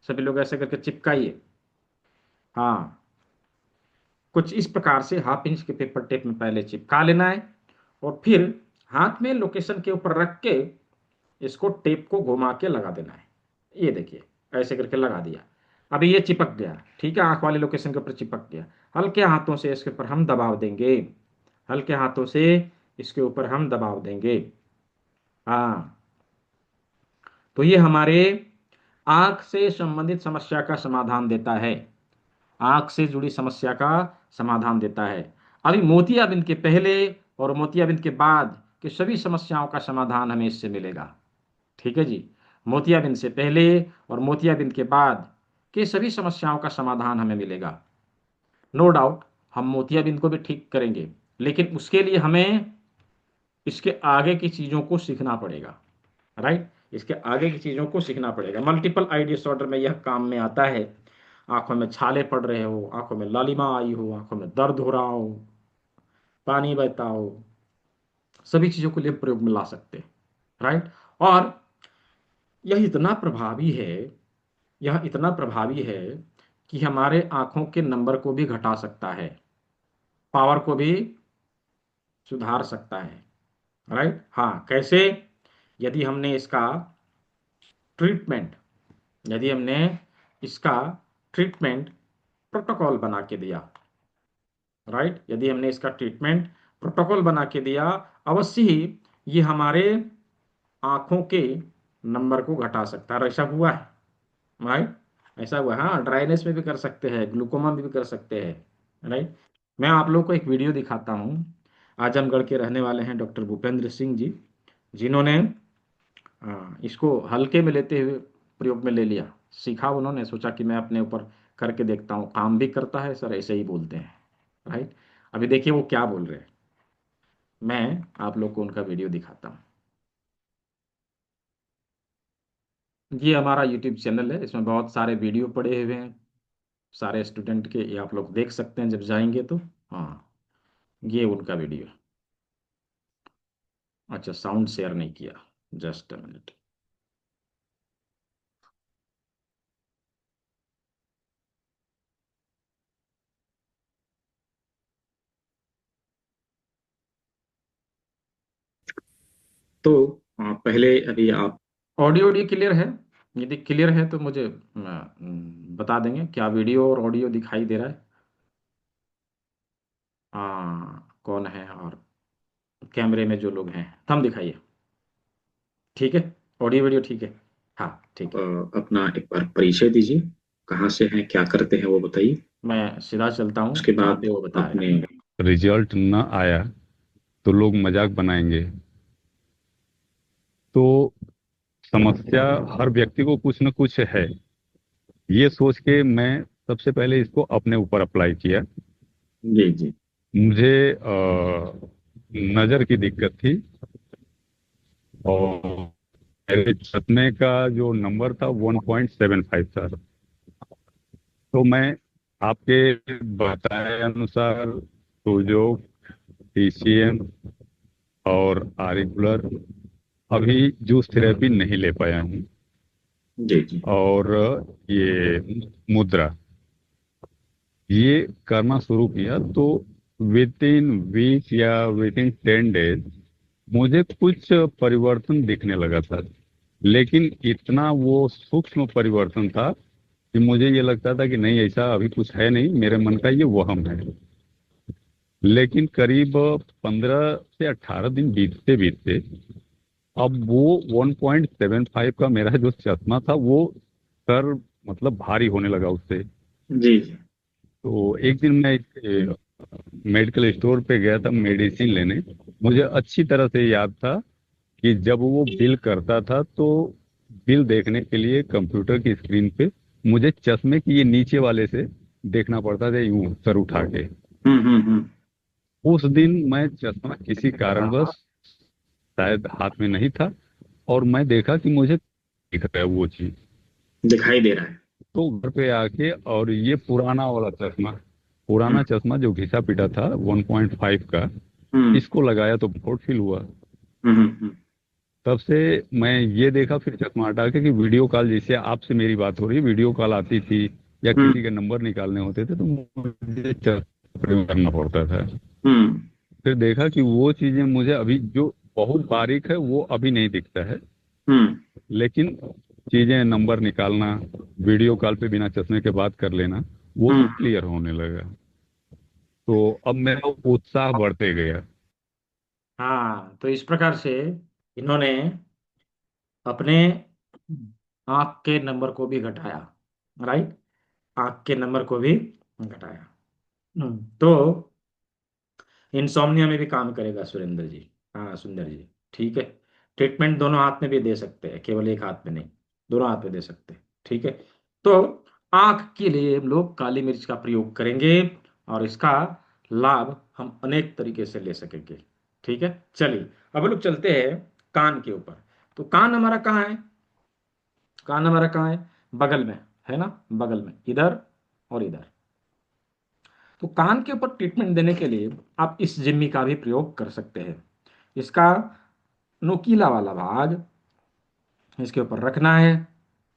S2: सभी लोग ऐसे करके चिपकाइए। हाँ, कुछ इस प्रकार से 1/2 इंच के पेपर टेप में पहले चिपका लेना है और फिर हाथ में लोकेशन के ऊपर रख के इसको टेप को घुमा के लगा देना है। ये देखिए, ऐसे करके लगा दिया, अभी ये चिपक गया। ठीक है, आंख वाले लोकेशन के ऊपर चिपक गया। हल्के हाथों से इसके ऊपर हम दबाव देंगे, हल्के हाथों से इसके ऊपर हम दबाव देंगे। हाँ, तो ये हमारे आंख से संबंधित समस्या का समाधान देता है, आंख से जुड़ी समस्या का समाधान देता है। अभी मोतियाबिंद के पहले और मोतियाबिंद के बाद की सभी समस्याओं का समाधान हमें इससे मिलेगा। ठीक है जी। मोतियाबिंद से पहले और मोतियाबिंद के बाद की सभी समस्याओं का समाधान हमें मिलेगा। नो डाउट हम मोतियाबिंद को भी ठीक करेंगे, लेकिन उसके लिए हमें इसके आगे की चीज़ों को सीखना पड़ेगा। राइट, इसके आगे की चीज़ों को सीखना पड़ेगा। मल्टीपल आई डिसऑर्डर में यह काम में आता है। आंखों में छाले पड़ रहे हो, आंखों में लालिमा आई हो, आंखों में दर्द हो रहा हो, पानी बहता हो, सभी चीज़ों को लिए प्रयोग में ला सकते हैं। राइट। और यह इतना प्रभावी है, यह इतना प्रभावी है कि हमारे आंखों के नंबर को भी घटा सकता है, पावर को भी सुधार सकता है। राइट। हाँ, कैसे? यदि हमने इसका ट्रीटमेंट यदि हमने इसका ट्रीटमेंट प्रोटोकॉल बना के दिया। राइट, यदि हमने इसका ट्रीटमेंट प्रोटोकॉल बना के दिया, अवश्य ही ये हमारे आंखों के नंबर को घटा सकता है। और ऐसा हुआ है। राइट, ऐसा हुआ है। हाँ, ड्राइनेस में भी कर सकते हैं, ग्लूकोमा में भी कर सकते हैं। राइट। मैं आप लोगों को एक वीडियो दिखाता हूँ। आजमगढ़ के रहने वाले हैं डॉक्टर भूपेंद्र सिंह जी, जिन्होंने इसको हल्के में लेते हुए प्रयोग में ले लिया। सीखा, उन्होंने सोचा कि मैं अपने ऊपर करके देखता हूँ, काम भी करता है सर, ऐसे ही बोलते हैं। राइट। अभी देखिए वो क्या बोल रहे हैं। मैं आप लोग को उनका वीडियो दिखाता हूँ। ये हमारा यूट्यूब चैनल है, इसमें बहुत सारे वीडियो पड़े हुए हैं सारे स्टूडेंट के, ये आप लोग देख सकते हैं जब जाएंगे तो। हाँ, ये उनका वीडियो। अच्छा, साउंड शेयर नहीं किया, जस्ट अ मिनट। तो पहले अभी आप ऑडियो ऑडियो क्लियर है? यदि क्लियर है तो मुझे बता देंगे क्या वीडियो और ऑडियो दिखाई दे रहा है। हाँ, कौन है? और कैमरे में जो लोग हैं थंब दिखाइए। ठीक है, ऑडियो वीडियो ठीक है। हाँ, ठीक है। अपना एक बार परिचय दीजिए, कहाँ से हैं, क्या करते हैं वो बताइए। मैं सीधा चलता हूँ उसके जहाँ बाद पे वो बता रहे
S1: अपने
S2: हैं।
S1: रिजल्ट न आया तो लोग मजाक बनाएंगे। तो समस्या हर व्यक्ति को कुछ न कुछ है, ये सोच के मैं सबसे पहले इसको अपने ऊपर अप्लाई किया।
S2: जी जी।
S1: मुझे नज़र की दिक्कत थी और मेरे चश्मे का जो नंबर था 1.75 था। तो मैं आपके बताए अनुसार सुजोग, टीसीएम और आरिकुलर अभी जूस थेरेपी नहीं ले पाया हूँ।
S2: जी जी।
S1: और ये मुद्रा ये करना शुरू किया तो विद इन वीक या विद इन 10 डेज मुझे कुछ परिवर्तन दिखने लगा था। लेकिन इतना वो सूक्ष्म परिवर्तन था कि मुझे ये लगता था कि नहीं, ऐसा अभी कुछ है नहीं, मेरे मन का ये वहम है। लेकिन करीब 15 से 18 दिन बीतते बीतते अब वो 1.75 का मेरा जो चश्मा था वो सर मतलब भारी होने लगा उससे।
S2: जी जी।
S1: तो एक दिन मैं मेडिकल स्टोर पे गया था मेडिसिन लेने। मुझे अच्छी तरह से याद था कि जब वो बिल करता था तो बिल देखने के लिए कंप्यूटर की स्क्रीन पे मुझे चश्मे की ये नीचे वाले से देखना पड़ता था, यूं सर उठा के।
S2: हम्म।
S1: उस दिन मैं चश्मा किसी कारणवश शायद हाथ में नहीं था और मैं देखा कि मुझे दिख रहा है वो चीज।
S2: दिखाई दे रहा है।
S1: तो घर पे आके और ये पुराना वाला चश्मा,
S2: हम्म
S1: पुराना चश्मा जो घिसा पिटा था 1.5 का,
S2: हम्म
S1: इसको लगाया तो बहुत फील हुआ।
S2: हम्म।
S1: तब से मैं ये देखा फिर चश्मा हटा के कि वीडियो कॉल, जैसे आपसे मेरी बात हो रही है, वीडियो कॉल आती थी या
S2: हम्म
S1: किसी के नंबर निकालने होते थे तो मुझे चश्मा प्रयोग करना पड़ता था।
S2: हम्म
S1: फिर देखा कि वो चीजें मुझे अभी जो बहुत बारीक है वो अभी नहीं दिखता है,
S2: हम्म
S1: लेकिन चीजें नंबर निकालना, वीडियो कॉल पे बिना चश्मे के बात कर लेना, वो सब
S2: हम्म।
S1: क्लियर होने लगा। तो अब मेरा उत्साह बढ़ते गया।
S2: हाँ, तो इस प्रकार से इन्होंने अपने आंख के नंबर को भी घटाया। राइट, आंख के नंबर को भी घटाया। तो इंसोम्निया में भी काम करेगा सुरेंद्र जी। हाँ सुंदर जी, ठीक है। ट्रीटमेंट दोनों हाथ में भी दे सकते हैं, केवल एक हाथ में नहीं, दोनों हाथ में दे सकते हैं, ठीक है। तो आंख के लिए हम लोग काली मिर्च का प्रयोग करेंगे, और इसका लाभ हम अनेक तरीके से ले सकेंगे, ठीक है। चलिए अब लोग चलते हैं कान के ऊपर। तो कान हमारा कहाँ है? कान हमारा कहाँ है? बगल में, है ना, बगल में, इधर और इधर। तो कान के ऊपर ट्रीटमेंट देने के लिए आप इस जिम्मी का भी प्रयोग कर सकते हैं। इसका नोकीला वाला भाग इसके ऊपर रखना है,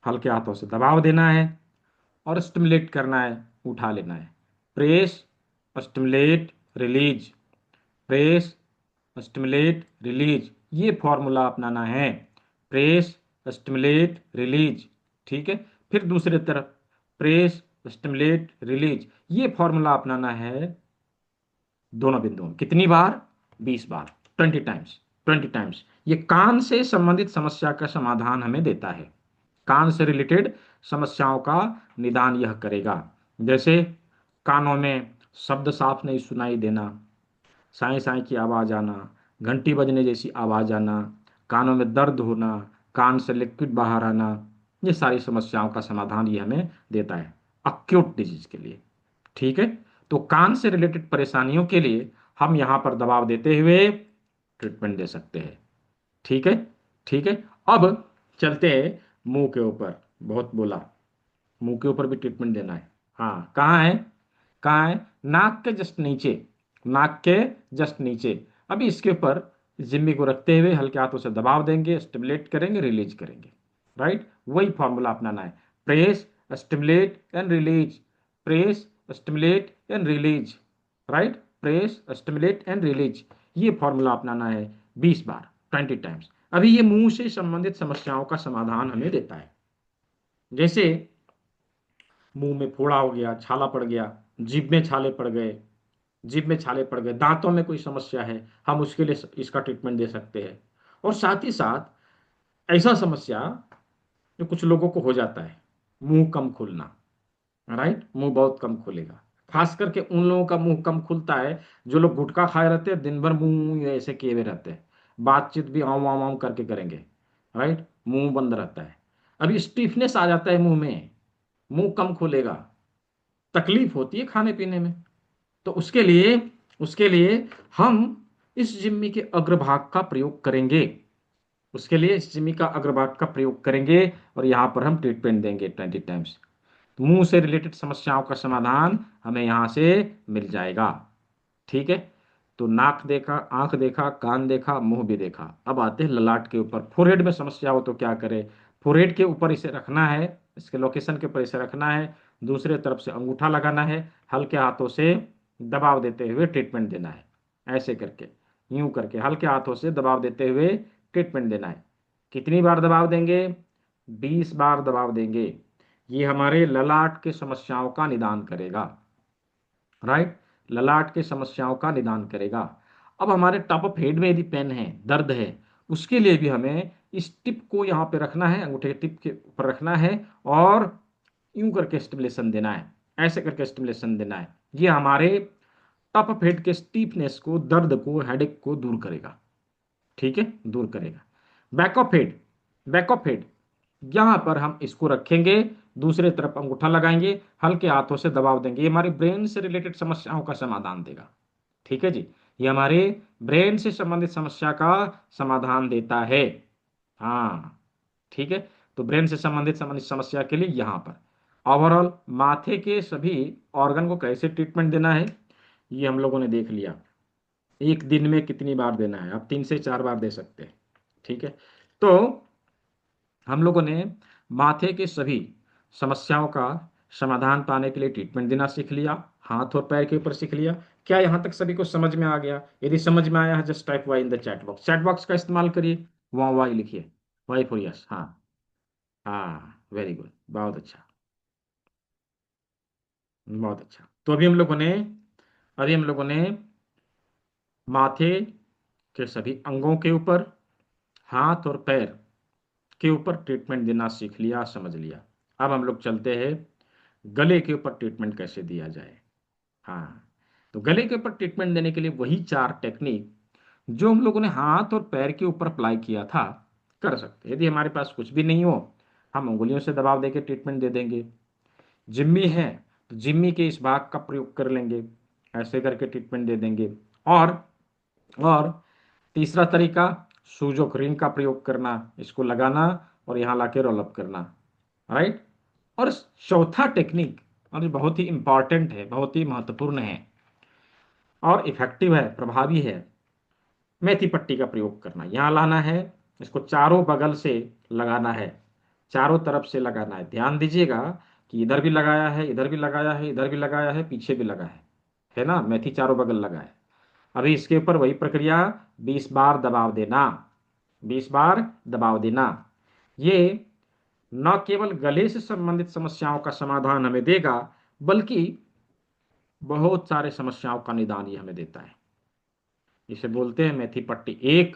S2: हल्के हाथों से दबाव देना है और स्टिमुलेट करना है, उठा लेना है। Press, stimulate, release, press, stimulate, release, ये फॉर्मूला अपनाना है। प्रेस, स्टिमुलेट, रिलीज, ठीक है। फिर दूसरे तरफ प्रेस, स्टिमुलेट, रिलीज, ये फॉर्मूला अपनाना है दोनों बिंदुओं में। कितनी बार? 20 बार, 20 टाइम्स, 20 टाइम्स। ये कान से संबंधित समस्या का समाधान हमें देता है। कान से रिलेटेड समस्याओं का निदान यह करेगा। जैसे कानों में शब्द साफ नहीं सुनाई देना, साई साई की आवाज आना, घंटी बजने जैसी आवाज आना, कानों में दर्द होना, कान से लिक्विड बाहर आना, ये सारी समस्याओं का समाधान ये हमें देता है अक्यूट डिजीज के लिए, ठीक है। तो कान से रिलेटेड परेशानियों के लिए हम यहां पर दबाव देते हुए ट्रीटमेंट दे सकते हैं, ठीक है। ठीक है। अब चलते हैं मुंह के ऊपर। बहुत बोला, मुंह के ऊपर भी ट्रीटमेंट देना है। हाँ, कहाँ है? कहाँ है? नाक के जस्ट नीचे, नाक के जस्ट नीचे। अभी इसके ऊपर जिम्मी को रखते हुए हल्के हाथों से दबाव देंगे, स्टिमुलेट करेंगे, रिलीज करेंगे, राइट। वही फॉर्मूला अपनाना है। Press, stimulate and release, press, stimulate and release, right. Press, stimulate and release, ये फॉर्मूला अपनाना है 20 बार, 20 टाइम्स। अभी ये मुंह से संबंधित समस्याओं का समाधान हमें देता है। जैसे मुंह में फोड़ा हो गया, छाला पड़ गया, जीभ में छाले पड़ गए, जीभ में छाले पड़ गए, दांतों में कोई समस्या है, हम उसके लिए इसका ट्रीटमेंट दे सकते हैं। और साथ ही साथ ऐसा समस्या जो कुछ लोगों को हो जाता है, मुंह कम खुलना, राइट, मुंह बहुत कम खुलेगा। खास करके उन लोगों का मुंह कम खुलता है जो लोग गुटखा खाए रहते हैं, दिन भर मुंह ऐसे किए हुए रहते हैं, बातचीत भी आम आम आम करके करेंगे, राइट, मुंह बंद रहता है। अभी स्टिफनेस आ जाता है मुंह में, मुंह कम खुलेगा, तकलीफ होती है खाने पीने में। तो उसके लिए हम इस जिम्मी के अग्रभाग का प्रयोग करेंगे, उसके लिए इस जिम्मी का अग्रभाग का प्रयोग करेंगे, और यहां पर हम ट्रीटमेंट देंगे 20 टाइम्स। तो मुंह से रिलेटेड समस्याओं का समाधान हमें यहां से मिल जाएगा, ठीक है। तो नाक देखा, आंख देखा, कान देखा, मुंह भी देखा। अब आते हैं ललाट के ऊपर। फोरहेड में समस्या हो तो क्या करें? फोरहेड के ऊपर इसे रखना है, इसके लोकेशन के ऊपर इसे रखना है, दूसरे तरफ से अंगूठा लगाना है, हल्के हाथों से दबाव देते हुए ट्रीटमेंट देना है। ऐसे करके, यूं करके हल्के हाथों से दबाव देते हुए ट्रीटमेंट देना है। कितनी बार दबाव देंगे? 20 बार दबाव देंगे। ये हमारे ललाट के समस्याओं का निदान करेगा, राइट, ललाट के समस्याओं का निदान करेगा। अब हमारे टॉप ऑफ हेड में यदि पेन है, दर्द है, उसके लिए भी हमें इस टिप को यहाँ पे रखना है, अंगूठे के टिप के ऊपर रखना है, और यूं करके स्टिमुलेशन देना है, ऐसे करके स्टिमुलेशन देना है। ये हमारे टॉप ऑफ हेड के स्टीफनेस को, दर्द को, हेडेक को दूर करेगा, ठीक है, दूर करेगा। Back of head, back of head, यहां पर हम इसको रखेंगे, दूसरे तरफ अंगूठा लगाएंगे, हल्के हाथों से दबाव देंगे, ये हमारी ब्रेन से रिलेटेड समस्याओं का समाधान देगा, ठीक है जी। ये हमारे ब्रेन से संबंधित समस्या का समाधान देता है। हाँ, ठीक है। तो ब्रेन से संबंधित समस्या के लिए यहां पर ओवरऑल माथे के सभी ऑर्गन को कैसे ट्रीटमेंट देना है, ये हम लोगों ने देख लिया। एक दिन में कितनी बार देना है? आप 3 से 4 बार दे सकते हैं, ठीक है। तो हम लोगों ने माथे के सभी समस्याओं का समाधान पाने के लिए ट्रीटमेंट देना सीख लिया, हाथ और पैर के ऊपर सीख लिया। क्या यहाँ तक सभी को समझ में आ गया? यदि समझ में आया है, just type Y in the chat box, chat box का इस्तेमाल करिए, वहाँ वाई लिखिए, वाई फॉर यस। हाँ, हाँ, वेरी गुड, बहुत अच्छा, बहुत अच्छा। तो अभी हम लोगों ने माथे के सभी अंगों के ऊपर, हाथ और पैर के ऊपर ट्रीटमेंट देना सीख लिया, समझ लिया। अब हम लोग चलते हैं गले के ऊपर ट्रीटमेंट कैसे दिया जाए। हाँ, तो गले के ऊपर ट्रीटमेंट देने के लिए वही 4 टेक्निक जो हम लोगों ने हाथ और पैर के ऊपर अप्लाई किया था कर सकते हैं। यदि हमारे पास कुछ भी नहीं हो, हम उंगलियों से दबाव देकर ट्रीटमेंट दे देंगे। जिम्मी है तो जिम्मी के इस भाग का प्रयोग कर लेंगे, ऐसे करके ट्रीटमेंट दे देंगे। और और तीसरा तरीका, सूजोक्रिन का प्रयोग करना, इसको लगाना और यहाँ लाके रोलअप करना, राइट। और चौथा टेक्निक, और ये बहुत ही इंपॉर्टेंट है, बहुत ही महत्वपूर्ण है और इफेक्टिव है, प्रभावी है, मेथी पट्टी का प्रयोग करना। यहाँ लाना है, इसको चारों बगल से लगाना है, चारों तरफ से लगाना है। ध्यान दीजिएगा कि इधर भी लगाया है, इधर भी लगाया है, इधर भी लगाया है, पीछे भी लगा है ना, मेथी चारों बगल लगा है। अभी इसके ऊपर वही प्रक्रिया, 20 बार दबाव देना, 20 बार दबाव देना। ये न केवल गले से संबंधित समस्याओं का समाधान हमें देगा, बल्कि बहुत सारे समस्याओं का निदान ये हमें देता है। इसे बोलते हैं मेथी पट्टी। एक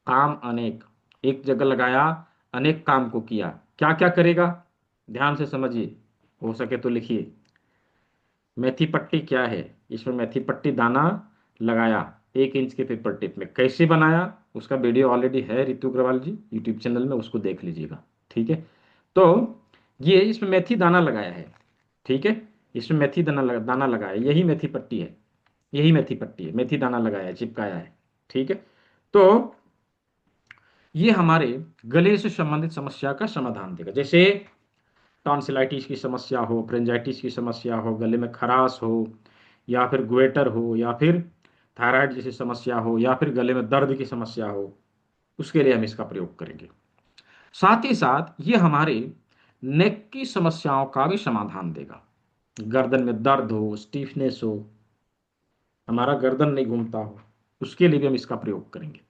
S2: काम अनेक, एक जगह लगाया, अनेक काम को किया। क्या क्या करेगा, ध्यान से समझिए, हो सके तो लिखिए। मेथी पट्टी क्या है? इसमें मेथी पट्टी दाना लगाया 1 इंच के पेपर टिप में। कैसे बनाया, उसका वीडियो ऑलरेडी है रितु अग्रवाल जी यूट्यूब चैनल में, उसको देख लीजिएगा। ठीक है, तो ये इसमें मेथी दाना लगाया है। ठीक है, इसमें मेथी दाना लगाया, यही मेथी पट्टी है, यही मेथी पट्टी है, मेथी दाना लगाया है, चिपकाया है। ठीक है, तो ये हमारे गले से संबंधित समस्या का समाधान देगा। जैसे टॉन्सिलाइटिस की समस्या हो, फ्रेंजाइटिस की समस्या हो, गले में खराश हो, या फिर ग्वेटर हो, या फिर थायराइड जैसी समस्या हो, या फिर गले में दर्द की समस्या हो, उसके लिए हम इसका प्रयोग करेंगे। साथ ही साथ ये हमारे नेक की समस्याओं का भी समाधान देगा। गर्दन में दर्द हो, स्टीफनेस हो, हमारा गर्दन नहीं घूमता हो, उसके लिए भी हम इसका प्रयोग करेंगे।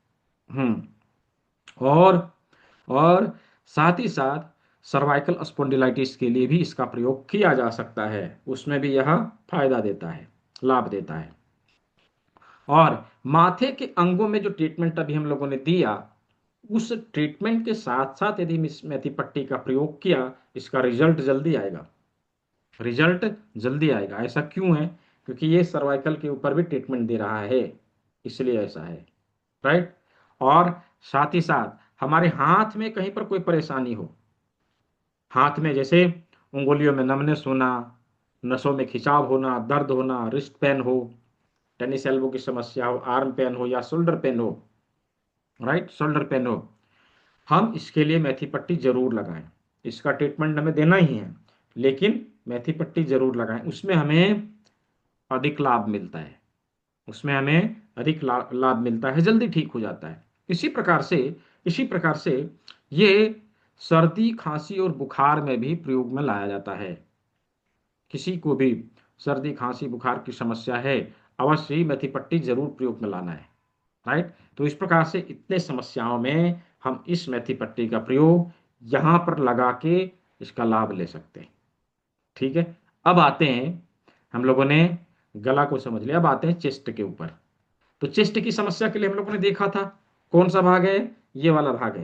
S2: और और साथ ही साथ सर्वाइकल स्पॉन्डिलाइटिस के लिए भी इसका प्रयोग किया जा सकता है, उसमें भी यह फायदा देता है, लाभ देता है। और माथे के अंगों में जो ट्रीटमेंट अभी हम लोगों ने दिया, उस ट्रीटमेंट के साथ साथ यदि इस मेथी पट्टी का प्रयोग किया, इसका रिजल्ट जल्दी आएगा, रिजल्ट जल्दी आएगा। ऐसा क्यों है? क्योंकि ये सर्वाइकल के ऊपर भी ट्रीटमेंट दे रहा है, इसलिए ऐसा है, राइट। और साथ ही साथ हमारे हाथ में कहीं पर कोई परेशानी हो, हाथ में जैसे उंगलियों में नमनेस होना, नसों में खिंचाव होना, दर्द होना, रिस्ट पेन हो, टेनिस एल्बो की समस्या हो, आर्म पेन हो, या शोल्डर पेन हो, राइट, शोल्डर पेन हो, हम इसके लिए मेथी पट्टी जरूर लगाएं। इसका ट्रीटमेंट हमें देना ही है, लेकिन मेथी पट्टी जरूर लगाएं, उसमें हमें अधिक लाभ मिलता है, उसमें हमें अधिक लाभ मिलता है, जल्दी ठीक हो जाता है। इसी प्रकार से ये सर्दी, खांसी और बुखार में भी प्रयोग में लाया जाता है। किसी को भी सर्दी, खांसी, बुखार की समस्या है, अवश्य ही मेथी पट्टी जरूर प्रयोग में लाना है, राइट। तो इस प्रकार से इतने समस्याओं में हम इस मेथी पट्टी का प्रयोग यहां पर लगा के इसका लाभ ले सकते हैं। ठीक है, अब आते हैं, हम लोगों ने गला को समझ लिया, अब आते हैं चेस्ट के ऊपर। तो चेस्ट की समस्या के लिए हम लोगों ने देखा था कौन सा भाग है, ये वाला भाग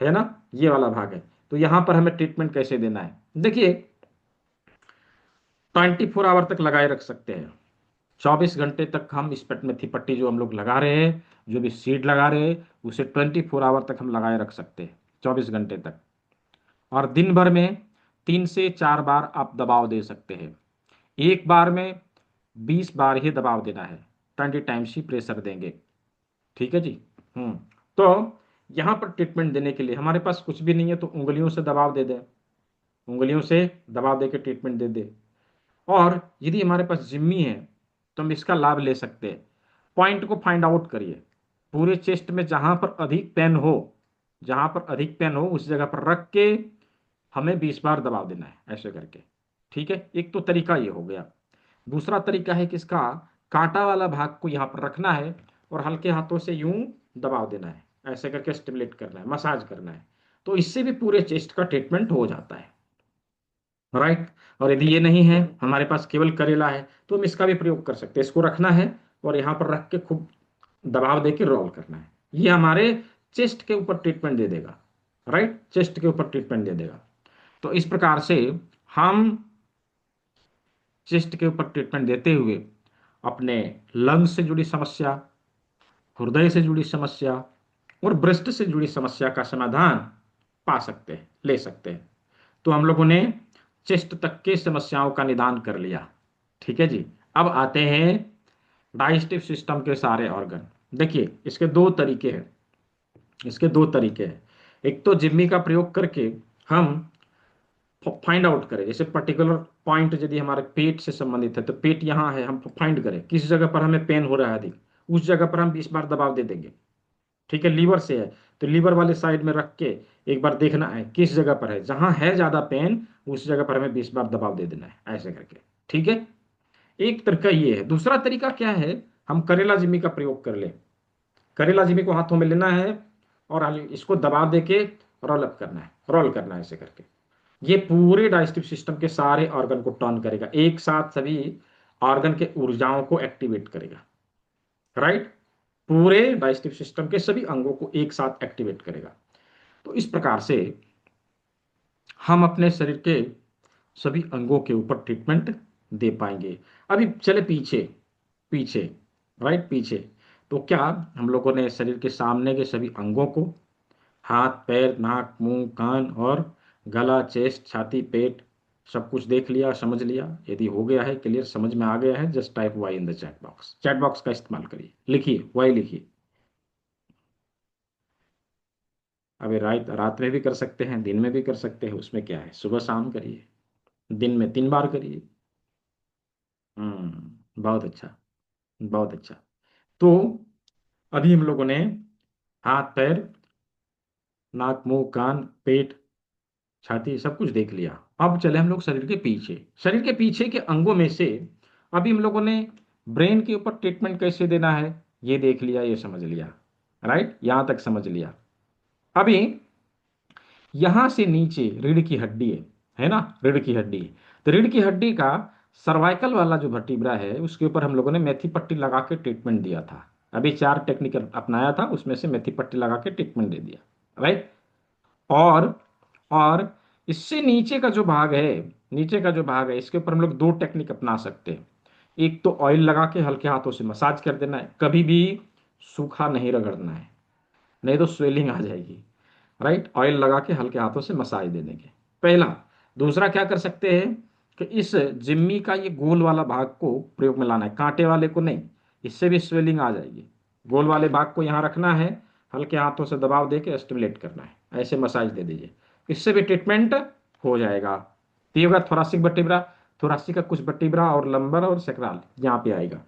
S2: है ना, ये वाला भाग है। तो यहां पर हमें ट्रीटमेंट कैसे देना है, देखिए 24 आवर तक लगाए रख सकते हैं, 24 घंटे तक हम इस मेथी पट्टी जो हम लोग लगा रहे हैं, जो भी सीड लगा रहे हैं, उसे 24 आवर तक हम लगाए रख सकते हैं, 24 घंटे तक। और दिन भर में 3 से 4 बार आप दबाव दे सकते हैं, एक बार में 20 बार ही दबाव देना है, 20 टाइम्स ही प्रेशर देंगे। ठीक है जी। तो यहाँ पर ट्रीटमेंट देने के लिए हमारे पास कुछ भी नहीं है, तो उंगलियों से दबाव दे दें, उंगलियों से दबाव देकर ट्रीटमेंट दे दे। और यदि हमारे पास जिम्मी है तो हम इसका लाभ ले सकते हैं। पॉइंट को फाइंड आउट करिए, पूरे चेस्ट में जहां पर अधिक पेन हो, जहां पर अधिक पेन हो उस जगह पर रख के हमें 20 बार दबाव देना है, ऐसे करके। ठीक है, एक तो तरीका ये हो गया। दूसरा तरीका है कि इसका कांटा वाला भाग को यहाँ पर रखना है और हल्के हाथों से यूं दबाव देना है, ऐसे करके स्टिमुलेट करना है, मसाज करना है। तो इससे भी पूरे चेस्ट का ट्रीटमेंट हो जाता है, राइट। और यदि ये नहीं है, हमारे पास केवल करेला है, तो हम इसका भी प्रयोग कर सकते हैं। इसको रखना है और यहाँ पर रख के खूब दबाव देके रोल करना है, ये हमारे चेस्ट के ऊपर ट्रीटमेंट दे देगा, राइट, चेस्ट के ऊपर ट्रीटमेंट दे देगा। तो इस प्रकार से हम चेस्ट के ऊपर ट्रीटमेंट देते हुए अपने लंग्स से जुड़ी समस्या, हृदय से जुड़ी समस्या और ब्रेस्ट से जुड़ी समस्या का समाधान पा सकते हैं, ले सकते हैं। तो हम लोगों ने चेस्ट तक के समस्याओं का निदान कर लिया। ठीक है जी। अब आते हैं डाइजेस्टिव सिस्टम के सारे ऑर्गन। देखिए इसके दो तरीके हैं, इसके दो तरीके हैं। एक तो जिम्मी का प्रयोग करके हम फाइंड आउट करें, जैसे पर्टिकुलर पॉइंट यदि हमारे पेट से संबंधित है तो पेट यहाँ है, हम फाइंड करें किस जगह पर हमें पेन हो रहा है अधिक, उस जगह पर हम 20 बार दबाव दे देंगे। ठीक है, लीवर से है तो लीवर वाले साइड में रख के एक बार देखना है किस जगह पर है, जहां है ज्यादा पेन उस जगह पर हमें 20 बार दबाव दे देना है, ऐसे करके। ठीक है, एक तरीका ये है। दूसरा तरीका क्या है, हम करेला जिम्मी का प्रयोग कर ले। करेला जिम्मी को हाथों में लेना है और इसको दबाव देके रोल अप करना है, रोल करना है ऐसे करके। ये पूरे डाइजेस्टिव सिस्टम के सारे ऑर्गन को टर्न करेगा, एक साथ सभी ऑर्गन के ऊर्जाओं को एक्टिवेट करेगा। राइट, पूरे डाइजेस्टिव सिस्टम के सभी अंगों को एक साथ एक्टिवेट करेगा। तो इस प्रकार से हम अपने शरीर के सभी अंगों के ऊपर ट्रीटमेंट दे पाएंगे। अभी चले पीछे, पीछे, राइट, पीछे। तो क्या हम लोगों ने शरीर के सामने के सभी अंगों को, हाथ पैर नाक मुंह कान और गला चेस्ट छाती पेट सब कुछ देख लिया, समझ लिया? यदि हो गया है क्लियर, समझ में आ गया है, just type Y in the chat box. Chat box का इस्तेमाल करिए, लिखिए वाई लिखिए। अभी रात रात में भी कर सकते हैं, दिन में भी कर सकते हैं, उसमें क्या है, सुबह शाम करिए, दिन में 3 बार करिए। बहुत अच्छा, बहुत अच्छा। तो अभी हम लोगों ने हाथ पैर नाक मुंह कान पेट छाती सब कुछ देख लिया। अब चले हम लोग शरीर के पीछे, शरीर के पीछे के अंगों में से अभी हम लोगों ने ब्रेन के ऊपर ट्रीटमेंट कैसे देना है ये देख लिया, ये समझ लिया। राइट, यहां तक समझ लिया। अभी यहां से नीचे रीढ़ की हड्डी है ना, रीढ़ की हड्डी। तो रीढ़ की हड्डी का सर्वाइकल वाला जो वर्टिब्रा है उसके ऊपर हम लोगों ने मेथी पट्टी लगा के ट्रीटमेंट दिया था। अभी 4 टेक्निक अपनाया था, उसमें से मेथी पट्टी लगा के ट्रीटमेंट दे दिया। राइट। और और इससे नीचे का जो भाग है, नीचे का जो भाग है इसके ऊपर हम लोग 2 टेक्निक अपना सकते हैं। एक तो ऑयल लगा के हल्के हाथों से मसाज कर देना है, कभी भी सूखा नहीं रगड़ना है, नहीं तो स्वेलिंग आ जाएगी। राइट, ऑयल लगा के हल्के हाथों से मसाज दे देंगे, पहला। दूसरा क्या कर सकते हैं कि इस जिम्मी का ये गोल वाला भाग को प्रयोग में लाना है, कांटे वाले को नहीं, इससे भी स्वेलिंग आ जाएगी। गोल वाले भाग को यहाँ रखना है, हल्के हाथों से दबाव दे के स्टिमुलेट करना है, ऐसे मसाज दे दीजिए, इससे भी ट्रीटमेंट हो जाएगा। तो ये होगा थोरासिक वर्टिब्रा, थोरासिक का कुछ वर्टिब्रा और लंबर और सेक्रल यहाँ पे आएगा।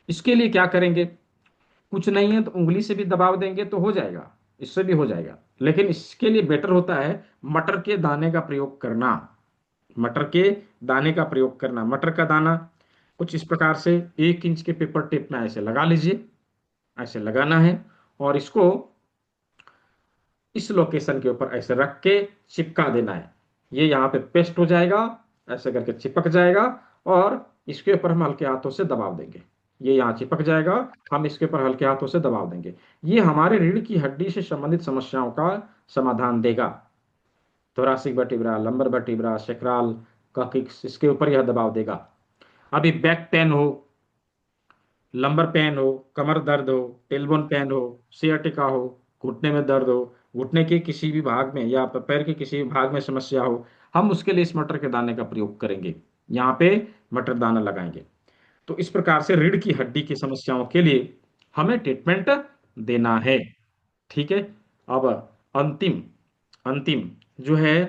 S2: इसके लिए क्या करेंगे, कुछ नहीं है तो उंगली से भी दबाव देंगे तो हो जाएगा, इससे भी हो जाएगा। लेकिन इसके लिए बेटर होता है मटर के दाने का प्रयोग करना, मटर के दाने का प्रयोग करना। मटर का दाना कुछ इस प्रकार से 1 इंच के पेपर टेप में ऐसे लगा लीजिए, ऐसे लगाना है और इसको इस लोकेशन के ऊपर ऐसे रख के चिपका देना है। ये यहाँ पे पेस्ट हो जाएगा, ऐसे करके चिपक जाएगा और इसके ऊपर हम हल्के हाथों से दबाव देंगे, ये यहाँ चिपक जाएगा, हम इसके ऊपर हल्के हाथों से दबाव देंगे। ये हमारे रीढ़ की हड्डी से संबंधित समस्याओं का समाधान देगा। Thoracic vertebra lumbar vertebra sacral coccyx इसके ऊपर यह दबाव देगा। अभी बैक पेन हो, लंबर पेन हो, कमर दर्द हो, टेलबोन पेन हो, सियाटिका हो, घुटने में दर्द हो, घुटने के किसी भी भाग में या पैर के किसी भी भाग में समस्या हो, हम उसके लिए इस मटर के दाने का प्रयोग करेंगे, यहाँ पे मटर दाना लगाएंगे। तो इस प्रकार से रीढ़ की हड्डी की समस्याओं के लिए हमें ट्रीटमेंट देना है। ठीक है। अब अंतिम, अंतिम जो है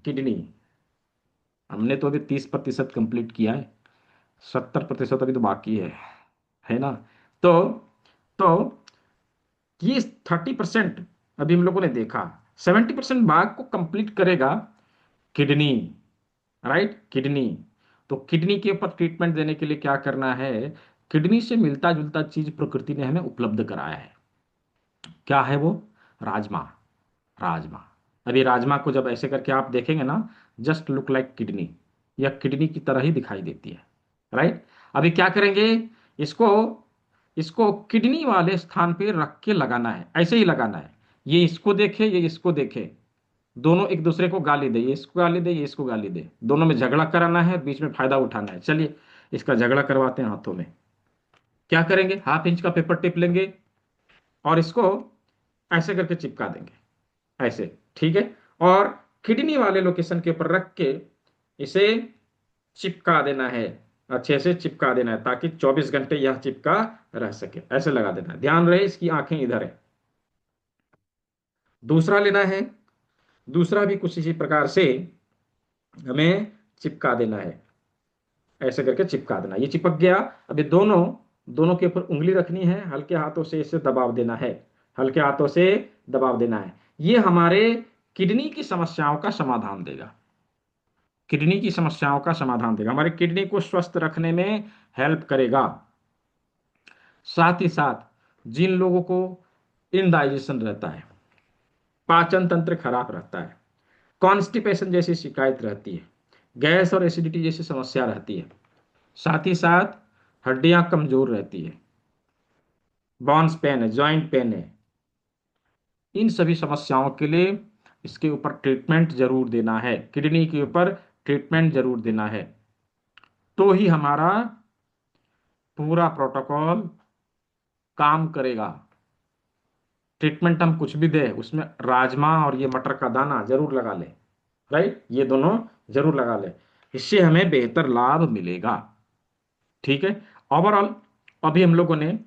S2: किडनी। हमने तो अभी 30% कंप्लीट किया है, 70% अभी तो बाकी है ना। तो तो ये 30% अभी हम लोगों ने देखा, 70% भाग को कंप्लीट करेगा किडनी। Right, kidney. तो किडनी के ऊपर ट्रीटमेंट देने के लिए क्या करना है, किडनी से मिलता जुलता चीज प्रकृति ने हमें उपलब्ध कराया है। क्या है वो, राजमा। राजमा। अभी राजमा को जब ऐसे करके आप देखेंगे ना, जस्ट लुक लाइक किडनी, या किडनी की तरह ही दिखाई देती है। राइट। अभी क्या करेंगे, इसको इसको किडनी वाले स्थान पे रख के लगाना है, ऐसे ही लगाना है। ये इसको देखे, ये इसको देखे, दोनों एक दूसरे को गाली दे, ये इसको गाली दे, ये इसको गाली दे, दोनों में झगड़ा कराना है, बीच में फायदा उठाना है। चलिए इसका झगड़ा करवाते हैं हाथों में। क्या करेंगे, हाफ इंच का पेपर टिप लेंगे और इसको ऐसे करके चिपका देंगे, ऐसे, ठीक है। और किडनी वाले लोकेशन के ऊपर रख के इसे चिपका देना है, अच्छे से चिपका देना है, ताकि 24 घंटे यह चिपका रह सके, ऐसे लगा देना है। ध्यान रहे इसकी आंखें इधर है। दूसरा लेना है, दूसरा भी कुछ इसी प्रकार से हमें चिपका देना है, ऐसे करके चिपका देना। ये चिपक गया। अभी दोनों दोनों के ऊपर उंगली रखनी है, हल्के हाथों से इसे दबाव देना है, हल्के हाथों से दबाव देना है। ये हमारे किडनी की समस्याओं का समाधान देगा, किडनी की समस्याओं का समाधान देगा, हमारी किडनी को स्वस्थ रखने में हेल्प करेगा। साथ ही साथ जिन लोगों को इनडाइजेशन रहता है, पाचन तंत्र खराब रहता है, कॉन्स्टिपेशन जैसी शिकायत रहती है, गैस और एसिडिटी जैसी समस्या रहती है, साथ ही साथ हड्डियां कमजोर रहती है, बॉन्स पेन है, जॉइंट पेन है, इन सभी समस्याओं के लिए इसके ऊपर ट्रीटमेंट जरूर देना है, किडनी के ऊपर ट्रीटमेंट जरूर देना है। तो ही हमारा पूरा प्रोटोकॉल काम करेगा। ट्रीटमेंट हम कुछ भी दे, उसमें राजमा और ये मटर का दाना जरूर लगा ले, राइट, ये दोनों जरूर लगा ले, इससे हमें बेहतर लाभ मिलेगा। ठीक है। ओवरऑल अभी हम लोगों ने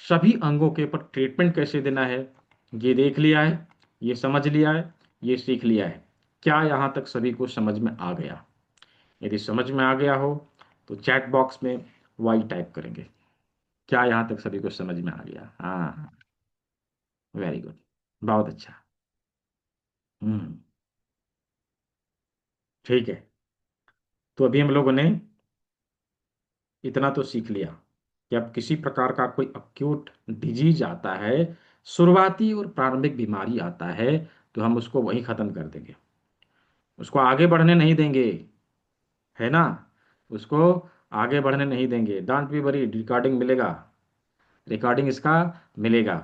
S2: सभी अंगों के ऊपर ट्रीटमेंट कैसे देना है ये देख लिया है, ये समझ लिया है, ये सीख लिया है। क्या यहाँ तक सभी को समझ में आ गया? यदि समझ में आ गया हो तो चैट बॉक्स में वाई टाइप करेंगे। क्या यहाँ तक सभी को समझ में आ गया? हाँ, वेरी गुड, बहुत अच्छा। हम्म, ठीक है। तो अभी हम लोगों ने इतना तो सीख लिया कि अब किसी प्रकार का कोई अक्यूट डिजीज आता है, शुरुआती और प्रारंभिक बीमारी आता है, तो हम उसको वहीं खत्म कर देंगे, उसको आगे बढ़ने नहीं देंगे, है ना, उसको आगे बढ़ने नहीं देंगे। डोंट बी वरी, रिकॉर्डिंग मिलेगा, रिकॉर्डिंग इसका मिलेगा,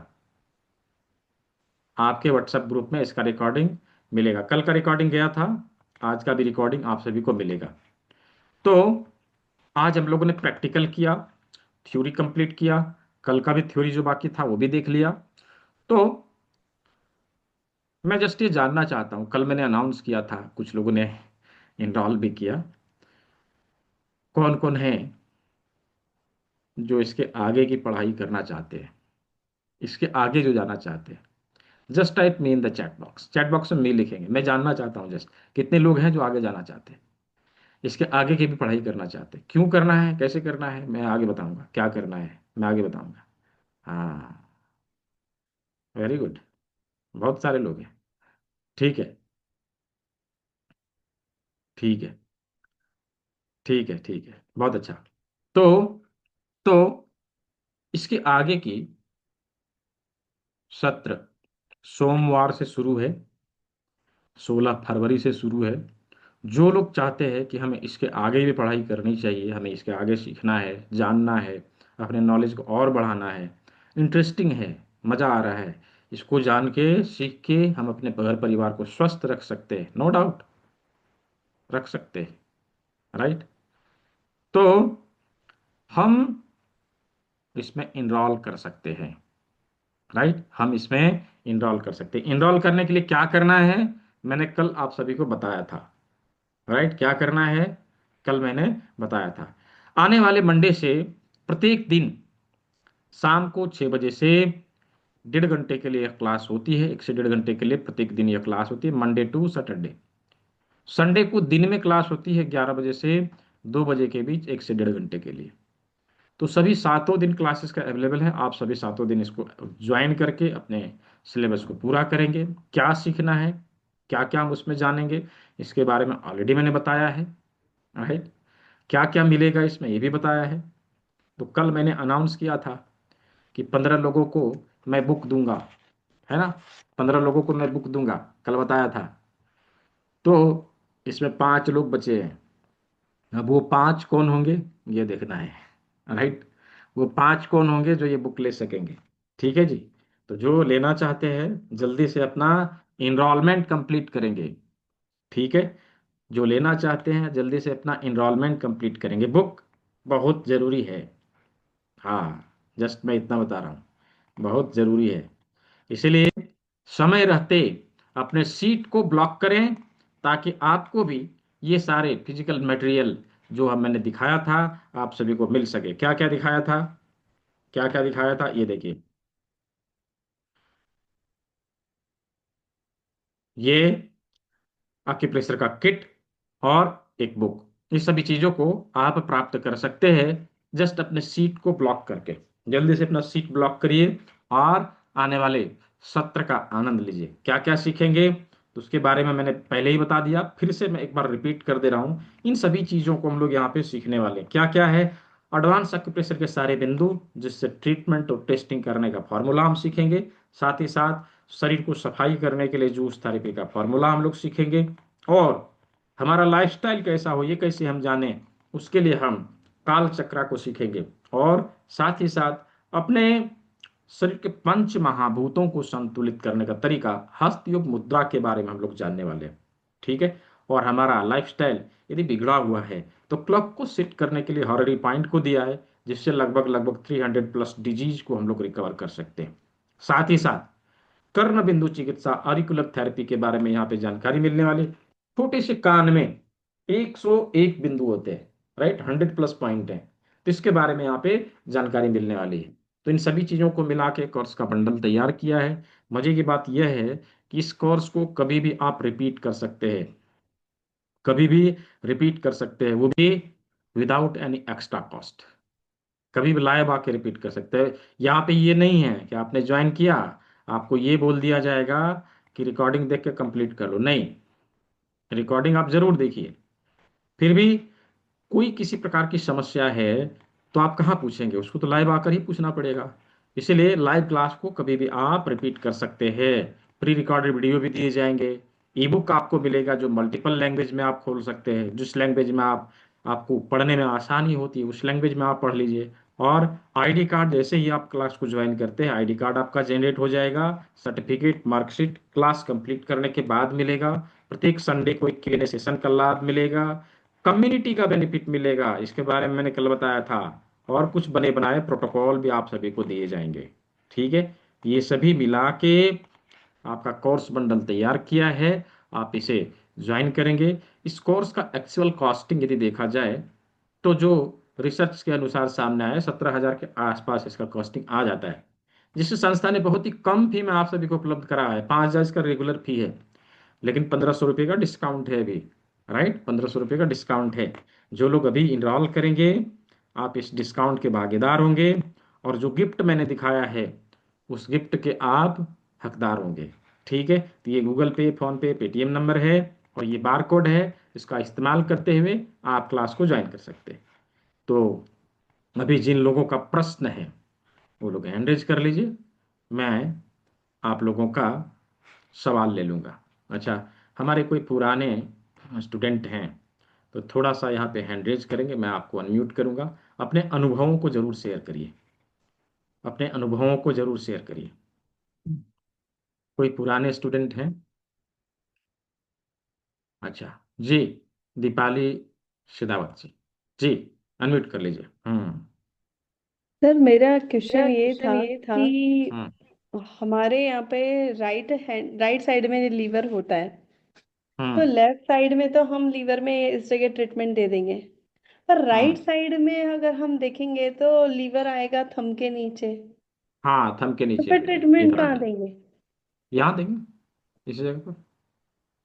S2: आपके व्हाट्सएप ग्रुप में इसका रिकॉर्डिंग मिलेगा। कल का रिकॉर्डिंग गया था, आज का भी रिकॉर्डिंग आप सभी को मिलेगा। तो आज हम लोगों ने प्रैक्टिकल किया, थ्योरी कंप्लीट किया, कल का भी थ्योरी जो बाकी था वो भी देख लिया। तो मैं जस्ट ये जानना चाहता हूँ, कल मैंने अनाउंस किया था, कुछ लोगों ने इनरोल भी किया, कौन कौन है जो इसके आगे की पढ़ाई करना चाहते हैं, इसके आगे जो जाना चाहते हैं? Just type me in the chat box, chat box में मी लिखेंगे, मैं जानना चाहता हूँ जस्ट कितने लोग हैं जो आगे जाना चाहते हैं, इसके आगे की भी पढ़ाई करना चाहते हैं। क्यों करना है, कैसे करना है, मैं आगे बताऊंगा, क्या करना है मैं आगे बताऊंगा। हाँ, वेरी गुड, बहुत सारे लोग हैं। ठीक है, ठीक है, ठीक है, ठीक है, बहुत अच्छा। तो तो इसके आगे की सत्र सोमवार से शुरू है, 16 फरवरी से शुरू है। जो लोग चाहते हैं कि हमें इसके आगे भी पढ़ाई करनी चाहिए, हमें इसके आगे सीखना है, जानना है, अपने नॉलेज को और बढ़ाना है, इंटरेस्टिंग है, मज़ा आ रहा है, इसको जान के सीख के हम अपने घर परिवार को स्वस्थ रख सकते हैं, नो डाउट रख सकते हैं, राइट। तो हम इसमें इनरोल कर सकते हैं, राइट, हम इसमें इनरोल कर सकते हैं। इनरोल करने के लिए क्या करना है, मैंने कल आप सभी को बताया था, राइट, क्या करना है कल मैंने बताया था। आने वाले मंडे से प्रत्येक दिन शाम को 6 बजे से 1.5 घंटे के लिए यह क्लास होती है, 1 से 1.5 घंटे के लिए प्रत्येक दिन यह क्लास होती है, मंडे टू सैटरडे। संडे को दिन में क्लास होती है 11 बजे से 2 बजे के बीच, 1 से 1.5 घंटे के लिए। तो सभी सातों दिन क्लासेस का अवेलेबल है, आप सभी सातों दिन इसको ज्वाइन करके अपने सिलेबस को पूरा करेंगे। क्या सीखना है, क्या क्या हम उसमें जानेंगे, इसके बारे में ऑलरेडी मैंने बताया है, राइट। क्या क्या मिलेगा इसमें ये भी बताया है। तो कल मैंने अनाउंस किया था कि 15 लोगों को मैं बुक दूंगा, है ना, 15 लोगों को मैं बुक दूंगा, कल बताया था। तो इसमें 5 लोग बचे हैं। अब वो 5 कौन होंगे ये देखना है, राइट, वो 5 कौन होंगे जो ये बुक ले सकेंगे। ठीक है जी। तो जो लेना चाहते हैं जल्दी से अपना इनरोलमेंट कंप्लीट करेंगे, ठीक है, जो लेना चाहते हैं जल्दी से अपना इनरोलमेंट कंप्लीट करेंगे, बुक बहुत जरूरी है, हाँ, जस्ट मैं इतना बता रहा हूँ, बहुत जरूरी है। इसलिए समय रहते अपने सीट को ब्लॉक करें, ताकि आपको भी ये सारे फिजिकल मटेरियल जो हम मैंने दिखाया था आप सभी को मिल सके। क्या क्या दिखाया था, क्या क्या दिखाया था, ये देखिए, ये एक्यूप्रेशर का किट और एक बुक, ये सभी चीजों को आप प्राप्त कर सकते हैं जस्ट अपने सीट को ब्लॉक करके। जल्दी से अपना सीट ब्लॉक करिए और आने वाले सत्र का आनंद लीजिए। क्या क्या सीखेंगे तो उसके बारे में मैंने पहले ही बता दिया, फिर से मैं एक बार रिपीट कर दे रहा हूँ। इन सभी चीजों को हम लोग यहाँ पे सीखने वाले हैं। क्या क्या है, एडवांस एक्यूप्रेशर के सारे बिंदु, जिससे ट्रीटमेंट और टेस्टिंग करने का फॉर्मूला हम सीखेंगे। साथ ही साथ शरीर को सफाई करने के लिए जूस थेरेपी का फॉर्मूला हम लोग सीखेंगे। और हमारा लाइफस्टाइल कैसा हो ये कैसे हम जाने, उसके लिए हम काल चक्रा को सीखेंगे। और साथ ही साथ अपने शरीर के पंच महाभूतों को संतुलित करने का तरीका, हस्त योग मुद्रा के बारे में हम लोग जानने वाले हैं। ठीक है। और हमारा लाइफस्टाइल यदि बिगड़ा हुआ है तो क्लॉक को सेट करने के लिए हॉररी पॉइंट को दिया है, जिससे लगभग लगभग 300 प्लस डिजीज को हम लोग रिकवर कर सकते हैं। साथ ही साथ कर्ण बिंदु चिकित्सा ऑरिकुलर थेरेपी के बारे में यहाँ पे जानकारी मिलने वाली। छोटे से कान में 101 बिंदु होते हैं, राइट, 100 प्लस पॉइंट है, तो इसके बारे में यहाँ पे जानकारी मिलने वाली है। तो इन सभी चीजों को मिला के कोर्स का बंडल तैयार किया है। मजे की बात यह है कि इस कोर्स को कभी भी आप रिपीट कर सकते हैं, कभी भी रिपीट कर सकते हैं, वो भी विदाउट एनी एक्स्ट्रा कॉस्ट। कभी भी लाइव आके रिपीट कर सकते हैं। यहाँ पे ये नहीं है कि आपने ज्वाइन किया आपको ये बोल दिया जाएगा कि रिकॉर्डिंग देख के कंप्लीट कर लो, नहीं, रिकॉर्डिंग आप जरूर देखिए। फिर भी कोई किसी प्रकार की समस्या है तो आप कहाँ पूछेंगे, उसको तो लाइव आकर ही पूछना पड़ेगा। इसीलिए लाइव क्लास को कभी भी आप रिपीट कर सकते हैं। प्री रिकॉर्डेड वीडियो भी दिए जाएंगे। ई बुक आपको मिलेगा जो मल्टीपल लैंग्वेज में आप खोल सकते हैं, जिस लैंग्वेज में आपको पढ़ने में आसानी होती है उस लैंग्वेज में आप पढ़ लीजिए। और आईडी कार्ड जैसे ही आप क्लास को ज्वाइन करते हैं आईडी कार्ड आपका जनरेट हो जाएगा। सर्टिफिकेट मार्कशीट क्लास कंप्लीट करने के बाद मिलेगा। प्रत्येक संडे को एक Q&A सेशन का लाभ मिलेगा। कम्युनिटी का बेनिफिट मिलेगा, इसके बारे में मैंने कल बताया था। और कुछ बने बनाए प्रोटोकॉल भी आप सभी को दिए जाएंगे। ठीक है। ये सभी मिला के आपका कोर्स बंडल तैयार किया है, आप इसे ज्वाइन करेंगे। इस कोर्स का एक्चुअल कॉस्टिंग यदि देखा जाए तो जो रिसर्च के अनुसार सामने आया 17,000 के आसपास इसका कॉस्टिंग आ जाता है, जिस संस्था ने बहुत ही कम फी में आप सभी को उपलब्ध करा है। 5,000 इसका रेगुलर फी है, लेकिन 1,500 रुपये का डिस्काउंट है अभी, राइट, 1,500 रुपये का डिस्काउंट है। जो लोग अभी इनरोल करेंगे आप इस डिस्काउंट के भागीदार होंगे, और जो गिफ्ट मैंने दिखाया है उस गिफ्ट के आप हकदार होंगे। ठीक है। तो ये गूगल पे, फोन पे, पेटीएम नंबर है और ये बार कोड है, इसका इस्तेमाल करते हुए आप क्लास को ज्वाइन कर सकते हैं। तो अभी जिन लोगों का प्रश्न है वो लोग हैंड रेज कर लीजिए, मैं आप लोगों का सवाल ले लूंगा। अच्छा, हमारे कोई पुराने स्टूडेंट हैं तो थोड़ा सा यहाँ पे हैंड रेज करेंगे, मैं आपको अनम्यूट करूंगा। अपने अनुभवों को जरूर शेयर करिए, अपने अनुभवों को जरूर शेयर करिए। कोई पुराने स्टूडेंट हैं? अच्छा जी, दीपाली शेदावत जी, जी अनम्यूट कर लीजिए।
S3: सर मेरा क्वेश्चन
S2: मेरा
S3: ये
S2: क्वेश्चन
S3: था
S2: ये था।
S3: कि
S2: हम्म।
S3: हमारे यहाँ पे राइट साइड में लीवर होता है, तो
S2: हम्म।
S3: लेफ्ट साइड में तो हम लीवर में इस जगह ट्रीटमेंट दे देंगे, पर राइट
S2: हम्म।
S3: साइड में अगर हम देखेंगे तो लीवर आएगा थंब के नीचे,
S2: हाँ, थंब के
S3: तो
S2: नीचे
S3: फिर
S2: आएगा,
S3: ट्रीटमेंट
S2: इधर आ
S3: कहाँ
S2: जाए,
S3: देंगे?
S2: यहाँ देंगे इसी जगह पर।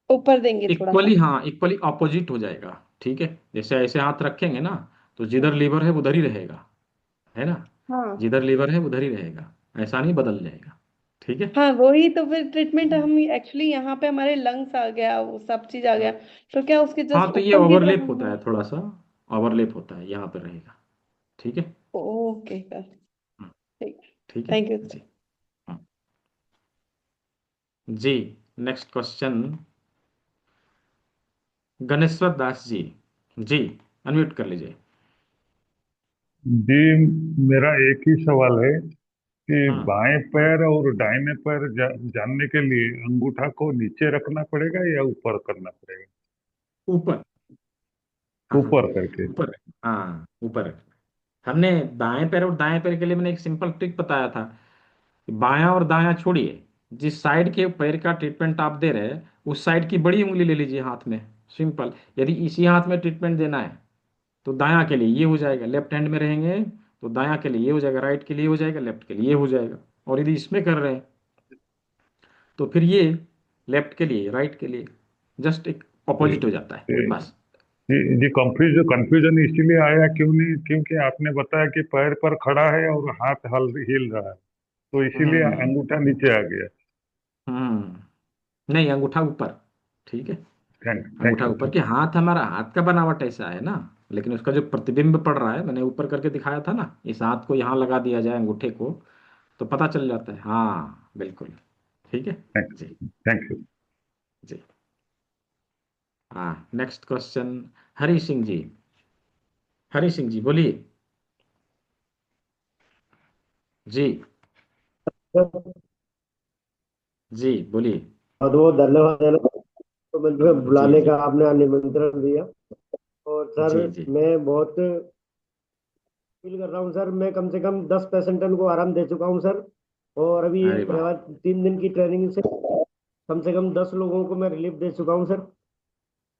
S3: ऊपर देंगे थोड़ा सा।
S2: इक्वली, हाँ, इक्वली ऑपोजिट हो जाएगा। ठीक है। जैसे ऐसे हाथ रखेंगे ना तो जिधर
S3: हाँ
S2: लीवर है उधर ही रहेगा, है ना,
S3: हाँ
S2: जिधर लीवर है उधर ही रहेगा, ऐसा नहीं बदल जाएगा। ठीक है।
S3: हाँ, वही तो फिर ट्रीटमेंट हम एक्चुअली यहाँ पे हमारे लंग्स आ गया, वो सब चीज आ गया, तो क्या उसके
S2: हाँ,
S3: जस्ट
S2: तो ये
S3: ऊपर की तरफ
S2: ओवरलेप
S3: हम
S2: होता है, थोड़ा सा ओवरलेप होता है, यहाँ पे रहेगा। ठीक है।
S3: ओके सर,
S2: हम्म,
S3: ठीक,
S2: ठीक है
S3: थैंक यू
S2: जी।
S3: सर।
S2: हम्म, जी, नेक्स्ट क्वेश्चन, गणेश्वर दास जी, जी अनम्यूट कर लीजिए।
S4: जी, मेरा एक ही सवाल है कि
S2: हम्म।
S4: बाएं पैर और दाहिने पैर जानने के लिए अंगूठा को नीचे रखना पड़ेगा या ऊपर करना पड़ेगा?
S2: ऊपर। हाँ हाँ,
S4: ऊपर करके।
S2: ऊपर, हाँ ऊपर। हमने दाएं पैर और दाएं पैर के लिए मैंने एक सिंपल ट्रिक बताया था कि बायां और दायां छोड़िए, जिस साइड के पैर का ट्रीटमेंट आप दे रहे हैं उस साइड की बड़ी उंगली ले लीजिए हाथ में। सिंपल। यदि इसी हाथ में ट्रीटमेंट देना है तो दायां के लिए ये हो जाएगा, लेफ्ट हैंड में रहेंगे तो दायां के लिए ये हो जाएगा, राइट के लिए हो जाएगा, लेफ्ट के लिए ये हो जाएगा। और यदि इसमें कर रहे हैं तो फिर ये लेफ्ट के लिए, राइट के लिए, जस्ट एक
S4: जी
S2: अपोजिट हो जाता है बस।
S4: जी जी, कंफ्यूजन इसीलिए आया क्यों नहीं, क्योंकि आपने बताया कि पैर पर खड़ा है और हाथ हल हिल रहा है, तो इसीलिए
S2: हम्म।
S4: अंगूठा नीचे आ गया।
S2: नहीं, अंगूठा ऊपर। ठीक है।
S4: थैंक
S2: अंगूठा
S4: यू
S2: ऊपर
S4: थैंक
S2: कि हाथ, हमारा हाथ का बनावट ऐसा है ना, लेकिन उसका जो प्रतिबिंब पड़ रहा है, मैंने ऊपर करके दिखाया था ना, इस हाथ को यहाँ लगा दिया जाए अंगूठे को तो पता चल जाता है। हाँ बिल्कुल। ठीक है।
S4: थैंक
S2: जी।
S4: Thank you.
S2: जी। हाँ, नेक्स्ट क्वेश्चन। हरी सिंह जी। हरी सिंह जी बोलिए। जी।
S5: बहुत
S2: जी बोलिए।
S5: बहुत धन्यवाद है ना, तो मुझे
S2: जी
S5: बुलाने
S2: जी
S5: का आपने निमंत्रण दिया। और सर
S2: जी जी।
S5: मैं बहुत फील कर रहा हूँ सर, मैं कम से कम 10 पेशेंटन को आराम दे चुका हूँ सर। और अभी
S2: अरे
S5: मेरे
S2: वाह।
S5: पास 3 दिन की ट्रेनिंग से कम 10 लोगों को मैं रिलीफ दे चुका हूँ सर।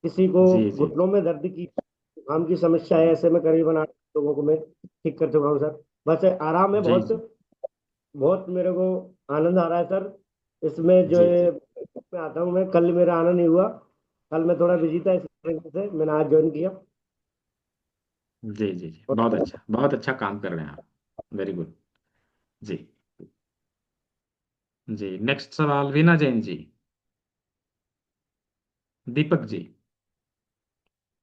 S5: किसी को
S2: जी जी
S5: घुटनों में दर्द की, जुकाम की समस्या है, ऐसे में करीबन 8 लोगों को मैं ठीक कर चुका हूँ सर। बस आराम है,
S2: जी
S5: बहुत
S2: जी
S5: बहुत मेरे को आनंद आ रहा है सर इसमें जो
S2: जी
S5: है।
S2: जी
S5: मैं आता हूँ, मैं कल मेरा आना नहीं हुआ, कल मैं थोड़ा बिजी था, इस वजह से मैंने आज ज्वाइन किया।
S2: जी जी जी, बहुत अच्छा काम कर रहे हैं आप। Very good. जी। जी, नेक्स्ट सवाल वीना जैन जी। दीपक जी।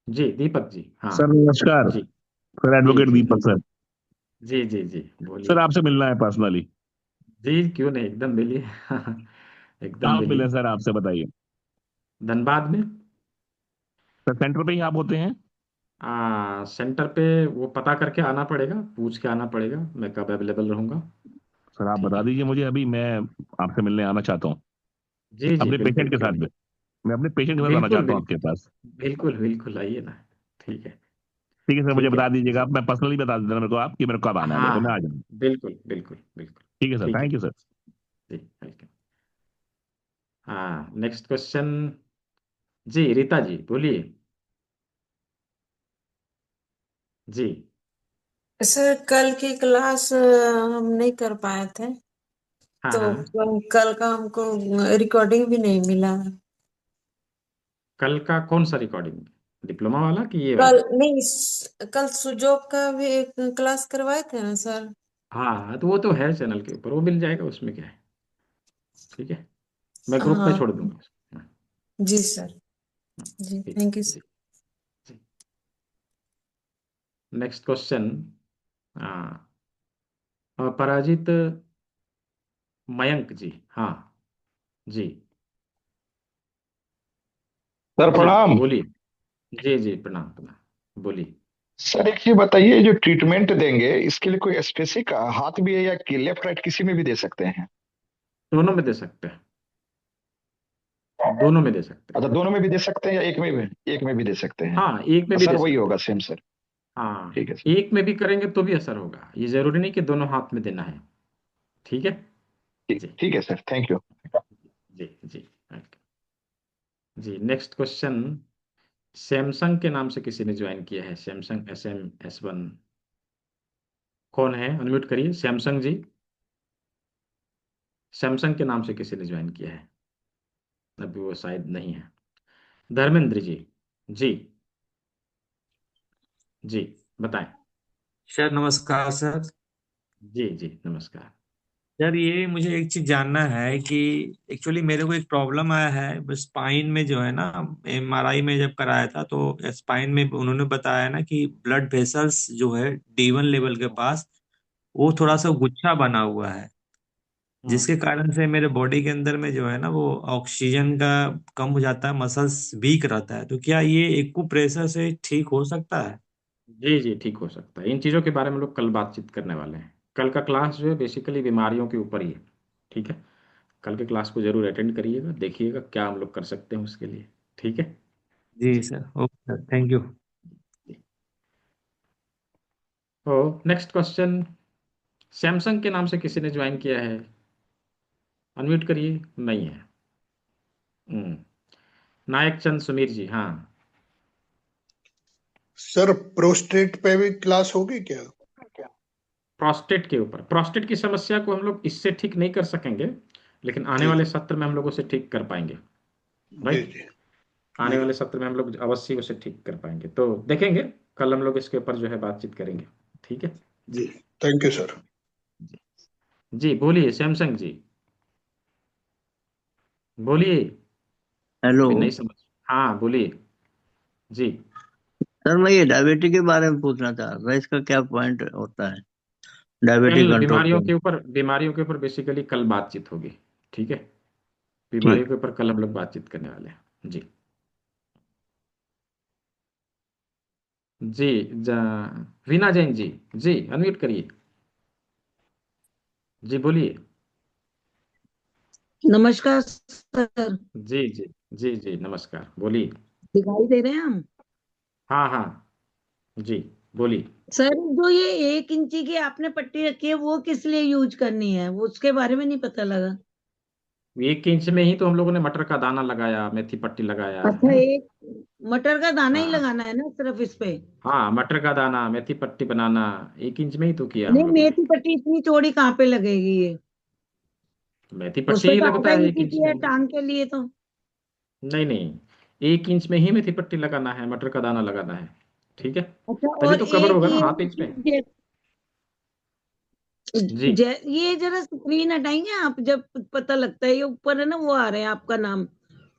S2: जी दीपक जी, हाँ।
S6: सर नमस्कार।
S2: जी
S6: सर
S2: जी
S6: एडवोकेट
S2: जी
S6: दीपक सर।
S2: जी जी जी
S6: सर
S2: बोलिए।
S6: आपसे मिलना है पर्सनली।
S2: जी क्यों नहीं, एकदम मिलिए। एकदम
S6: कहाँ
S2: मिलिए।
S6: मिले सर, आपसे बताइए।
S2: धनबाद में।
S6: सर सेंटर पे ही आप होते हैं?
S2: सेंटर पे वो पता करके आना पड़ेगा, पूछ के आना पड़ेगा मैं कब अवेलेबल रहूंगा।
S6: सर आप
S2: ठीक
S6: बता
S2: है।
S6: दीजिए मुझे, अभी मैं आपसे मिलने आना चाहता हूँ।
S2: जी जी
S6: अपने
S2: बिल्कुल,
S6: पेशेंट के
S2: क्यों
S6: साथ
S2: नहीं।
S6: में। मैं अपने पेशेंट के साथ आना
S2: बिल्कुल
S6: चाहता हूँ आपके
S2: बिल्कुल।
S6: पास।
S2: बिल्कुल बिल्कुल आइए ना। ठीक है।
S6: ठीक है सर, मुझे
S2: ठीक है
S6: बता दीजिएगा
S2: जी।
S6: आप, मैं पर्सनली बता देना मेरे को आप कि मेरे को कब आना है,
S2: हाँ
S6: मेरे को मैं
S2: हाँ
S6: आ जाऊँ।
S2: बिल्कुल बिल्कुल बिल्कुल।
S6: ठीक है सर,
S2: ठीक है
S6: थैंक यू सर।
S2: जी, वेलकम। हाँ, नेक्स्ट क्वेश्चन। जी रीता जी बोलिए। जी।
S7: सर कल की क्लास हम नहीं कर पाए थे,
S2: हाँ
S7: तो
S2: हाँ।
S7: कल का हमको रिकॉर्डिंग भी नहीं मिला।
S2: कल का कौन सा रिकॉर्डिंग, डिप्लोमा वाला कि ये
S7: कल
S2: वाला?
S7: नहीं, कल सुजोग का भी एक क्लास करवाए थे ना सर।
S2: हाँ हाँ, तो वो तो है चैनल के ऊपर, वो मिल जाएगा, उसमें क्या है। ठीक है, मैं ग्रुप में
S7: हाँ
S2: छोड़ दूंगा। हाँ,
S7: जी सर।
S2: हाँ,
S7: जी
S2: ठीक
S7: थैंक यू
S2: है
S7: सर।
S2: जी। जी। Next question. हाँ, पराजित मयंक जी। हाँ। जी।
S8: सर
S2: जी
S8: प्रणाम।
S2: बोलिए। जी जी, प्रणाम प्रणाम, बोलिए।
S8: सर एक ये बताइए, जो ट्रीटमेंट देंगे इसके लिए कोई स्पेसिफिक हाथ भी है या कि लेफ्ट राइट किसी में भी दे सकते हैं?
S2: दोनों में दे सकते हैं। दोनों में दे सकते हैं।
S8: अच्छा, दोनों में भी दे सकते हैं या एक में भी दे सकते हैं?
S2: हाँ, एक में भी
S8: सर
S2: दे
S8: वही
S2: सकते
S8: होगा
S2: हैं।
S8: Same sir.
S2: हाँ,
S8: ठीक है सर।
S2: एक में भी करेंगे तो भी असर होगा, ये जरूरी नहीं कि दोनों हाथ में देना है। ठीक है।
S8: ठीक
S2: जी
S8: ठीक है सर, थैंक यू।
S2: जी जी। जी, नेक्स्ट क्वेश्चन। सैमसंग के नाम से किसी ने ज्वाइन किया है, सैमसंग SM S1। कौन है, अनम्यूट करिए सैमसंग जी। सैमसंग के नाम से किसी ने ज्वाइन किया है, अभी वो शायद नहीं है। धर्मेंद्र जी। जी। जी बताएं।
S9: सर नमस्कार सर।
S2: जी जी नमस्कार।
S9: सर ये मुझे एक चीज जानना है कि एक्चुअली मेरे को एक प्रॉब्लम आया है बस स्पाइन में जो है ना, MRI में जब कराया था तो स्पाइन में उन्होंने बताया ना कि ब्लड वेसल्स जो है D1 लेवल के पास वो थोड़ा सा गुच्छा बना हुआ है,
S2: हम्म।
S9: जिसके कारण से मेरे बॉडी के अंदर में जो है ना वो ऑक्सीजन का कम हो जाता है, मसल्स वीक रहता है। तो क्या ये एक्यूप्रेशर से ठीक हो सकता है?
S2: जी जी, ठीक हो सकता है। इन चीज़ों के बारे में लोग कल बातचीत करने वाले हैं। कल का क्लास जो है बेसिकली बीमारियों के ऊपर ही है। ठीक है। कल के क्लास को जरूर अटेंड करिएगा, देखिएगा क्या हम लोग कर सकते हैं उसके लिए। ठीक है।
S9: जी
S2: जी
S9: sir, okay sir, thank you.
S2: जी। ओ नेक्स्ट क्वेश्चन, सैमसंग के नाम से किसी ने ज्वाइन किया है? अनम्यूट करिए। नहीं है। हम्म, नायक चंद सुमीर जी, हाँ।
S10: सर प्रोस्टेट पे भी क्लास होगी क्या?
S2: प्रोस्टेट के ऊपर, प्रोस्टेट की समस्या को हम लोग इससे ठीक नहीं कर सकेंगे, लेकिन आने
S10: जी
S2: वाले
S10: जी
S2: सत्र में हम लोग उसे ठीक कर पाएंगे।
S10: जी
S2: राइट।
S10: जी
S2: आने
S10: जी
S2: वाले सत्र में हम लोग अवश्य उसे ठीक कर पाएंगे, तो देखेंगे। कल हम लोग इसके ऊपर जो है बातचीत करेंगे। ठीक है।
S10: जी। Thank you sir.
S2: जी। जी बोलिए सैमसंग जी, बोलिए।
S11: हेलो।
S2: अभी नहीं समझ। हाँ बोलिए। जी।
S11: सर मैं ये डायबिटीज के बारे में पूछना चाह रहा था, इसका क्या पॉइंट होता है डायबिटीज
S2: कल
S11: कंट्रोल
S2: बीमारियों
S11: के?
S2: के ऊपर, बीमारियों के ऊपर बेसिकली कल बातचीत होगी। ठीक है। बीमारियों
S11: ठीक।
S2: के ऊपर कल हम लोग बातचीत करने वाले हैं। जी। जी। वीना जैन जी, जी अनम्यूट करिए। जी बोलिए।
S7: नमस्कार सर।
S2: जी जी। जी जी नमस्कार, बोलिए।
S7: दिखाई दे रहे हैं हम?
S2: हाँ हाँ। जी बोलिए।
S7: सर जो ये 1 इंची की आपने पट्टी रखी है वो किस लिए यूज करनी है, वो उसके बारे में नहीं पता लगा।
S2: 1 इंच में ही तो हम लोगों ने मटर का दाना लगाया, मेथी पट्टी लगाया है
S7: अच्छा,
S2: ना।
S7: एक मटर का दाना ही
S2: हाँ
S7: लगाना है ना सिर्फ इस पे?
S2: हाँ, मटर का दाना, मेथी पट्टी बनाना, 1 इंच में ही तो किया हम
S7: नहीं,
S2: लोगों ने।
S7: मेथी पट्टी इतनी चौड़ी कहाँ पे लगेगी ये?
S2: मेथी
S7: उस
S2: पट्टी
S7: पे
S2: ही
S7: तो
S2: लगता
S7: आधा
S2: है एक
S7: इंची
S2: इंच
S7: की
S2: में
S7: है
S2: ही।
S7: टांग के लिए तो।
S2: नहीं नहीं, 1 इंच में ही मेथी पट्टी लगाना है, मटर का दाना लगाना है। ठीक है।
S7: अच्छा,
S2: तभी
S7: और
S2: तो कवर
S7: एक
S2: होगा ना
S7: ये
S2: हाफ इंच में। जी।
S7: ये जरा स्क्रीन हटाएंगे आप, जब पता लगता है ये ऊपर है ना वो आ रहे हैं आपका नाम,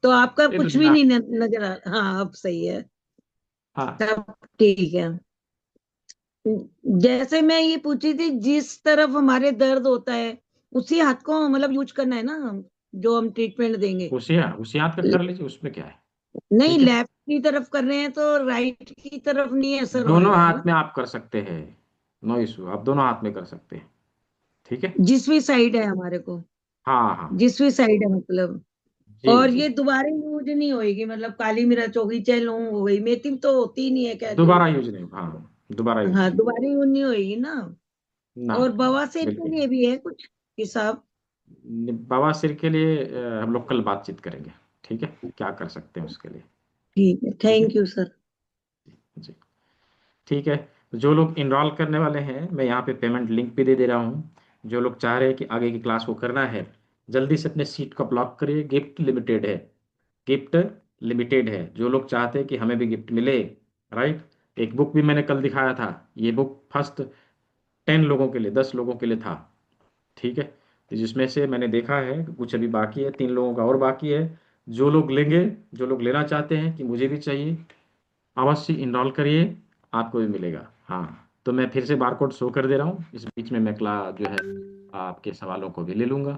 S7: तो आपका
S2: ये
S7: कुछ भी नहीं नजर आ रहा। हाँ अब सही है,
S2: हाँ।
S7: सब ठीक है। जैसे मैं ये पूछी थी, जिस तरफ हमारे दर्द होता है उसी हाथ को मतलब यूज करना है ना, जो हम ट्रीटमेंट देंगे।
S2: उसी हाथ का कर लीजिए, उसमें क्या है।
S7: नहीं,
S2: ठीक है।
S7: लेफ्ट की तरफ कर रहे हैं तो राइट की तरफ नहीं असर
S2: दोनों
S7: होएगा है
S2: हाथ
S7: ना?
S2: में आप कर सकते हैं, नो इशू, आप दोनों हाथ में कर सकते हैं। ठीक है।
S7: जिस भी साइड है हमारे को,
S2: हाँ हाँ।
S7: जिस भी साइड है मतलब।
S2: जी
S7: और
S2: जी।
S7: ये दोबारा यूज नहीं होएगी, मतलब काली मिर्च हो गई चाहे लौंग हो गई, मेथी तो होती ही नहीं है कह लो।
S2: दोबारा यूज नहीं, हाँ दोबारा यूज
S7: हाँ,
S2: नहीं।
S7: दोबारा यूज नहीं होएगी ना।
S2: ना
S7: और
S2: ना,
S7: बवासीर के
S2: बिल्कुल।
S7: लिए भी है कुछ हिसाब?
S2: बवासीर के लिए हम लोग कल बातचीत करेंगे। ठीक है, क्या कर सकते हैं उसके लिए।
S7: ठीक है,
S2: ठीक है।
S7: Thank you sir.
S2: जी। ठीक है। तो जो लोग इनरोल करने वाले हैं, मैं यहाँ पे पेमेंट लिंक भी दे दे रहा हूँ। जो लोग चाह रहे हैं कि आगे की क्लास को करना है, जल्दी से अपने सीट को ब्लॉक करिए। गिफ्ट लिमिटेड है, गिफ्ट लिमिटेड है। जो लोग चाहते हैं कि हमें भी गिफ्ट मिले, राइट। एक बुक भी मैंने कल दिखाया था, ये बुक फर्स्ट 10 लोगों के लिए, 10 लोगों के लिए था। ठीक है। तो जिसमें से मैंने देखा है कि कुछ अभी बाकी है, 3 लोगों का और बाकी है। जो लोग लेंगे, जो लोग लेना चाहते हैं कि मुझे भी चाहिए, अवश्य इनरोल करिए, आपको भी मिलेगा। हाँ, तो मैं फिर से बारकोड शो कर दे रहा हूँ। इस बीच में मैं क्लास जो है आपके सवालों को भी ले लूँगा।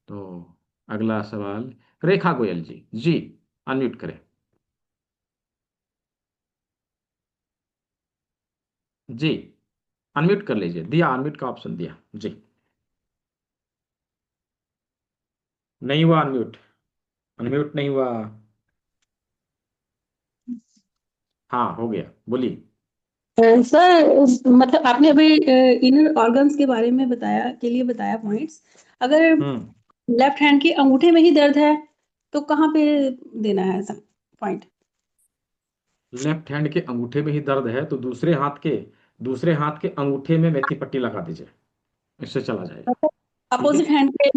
S2: तो अगला सवाल, रेखा गोयल जी, जी अनम्यूट करें। जी अनम्यूट कर लीजिए, दिया अनम्यूट का ऑप्शन दिया जी। नहीं हुआ अनम्यूट, अनम्यूट नहीं हुआ। हाँ हो गया, बोलिए।
S12: सर मतलब आपने अभी इनर ऑर्गन्स के बारे में बताया, के लिए बताया पॉइंट्स। अगर
S2: हम्म।
S12: लेफ्ट हैंड की अंगूठे में ही दर्द है तो कहाँ पे देना है पॉइंट?
S2: लेफ्ट हैंड के अंगूठे में ही दर्द है तो दूसरे हाथ के अंगूठे में मेथी पट्टी लगा दीजिए, इससे चला जाएगा। ठीक है।
S12: अपोजिट हैंड के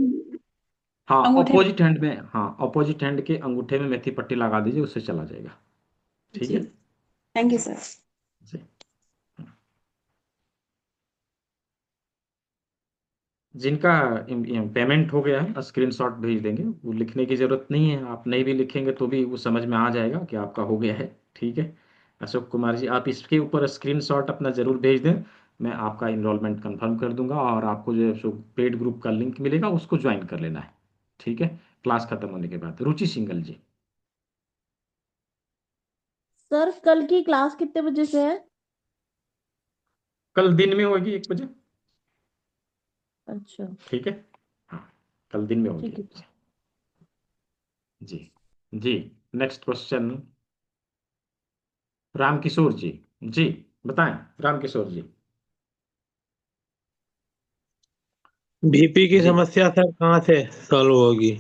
S2: हाँ
S12: अंगूठे में?
S2: ऑपोजिट हैंड में, हाँ ऑपोजिट हैंड के अंगूठे में मेथी पट्टी लगा दीजिए, उससे चला जाएगा। ठीक
S12: जी,
S2: है।
S12: थैंक यू
S2: जी।
S12: सर।
S2: जी। जिनका पेमेंट हो गया है स्क्रीनशॉट भेज देंगे, वो लिखने की जरूरत नहीं है, आप नहीं भी लिखेंगे तो भी वो समझ में आ जाएगा कि आपका हो गया है। ठीक है। अशोक कुमार जी, आप इसके ऊपर स्क्रीनशॉट अपना जरूर भेज दें, मैं आपका इनरोलमेंट कंफर्म कर दूंगा, और आपको जो पेड ग्रुप का लिंक मिलेगा उसको ज्वाइन कर लेना है। ठीक है। क्लास खत्म होने के बाद। रुचि सिंगल जी।
S13: सर कल की क्लास कितने बजे से है?
S2: कल दिन में होगी 1 बजे।
S13: अच्छा।
S2: ठीक है। हाँ, कल दिन में होगी
S13: ठीक
S2: 1
S13: है।
S2: बजे। जी। जी। नेक्स्ट क्वेश्चन, रामकिशोर जी, जी बताएं रामकिशोर जी।
S14: बीपी की
S2: जी
S14: समस्या सर कहाँ से सॉल्व होगी?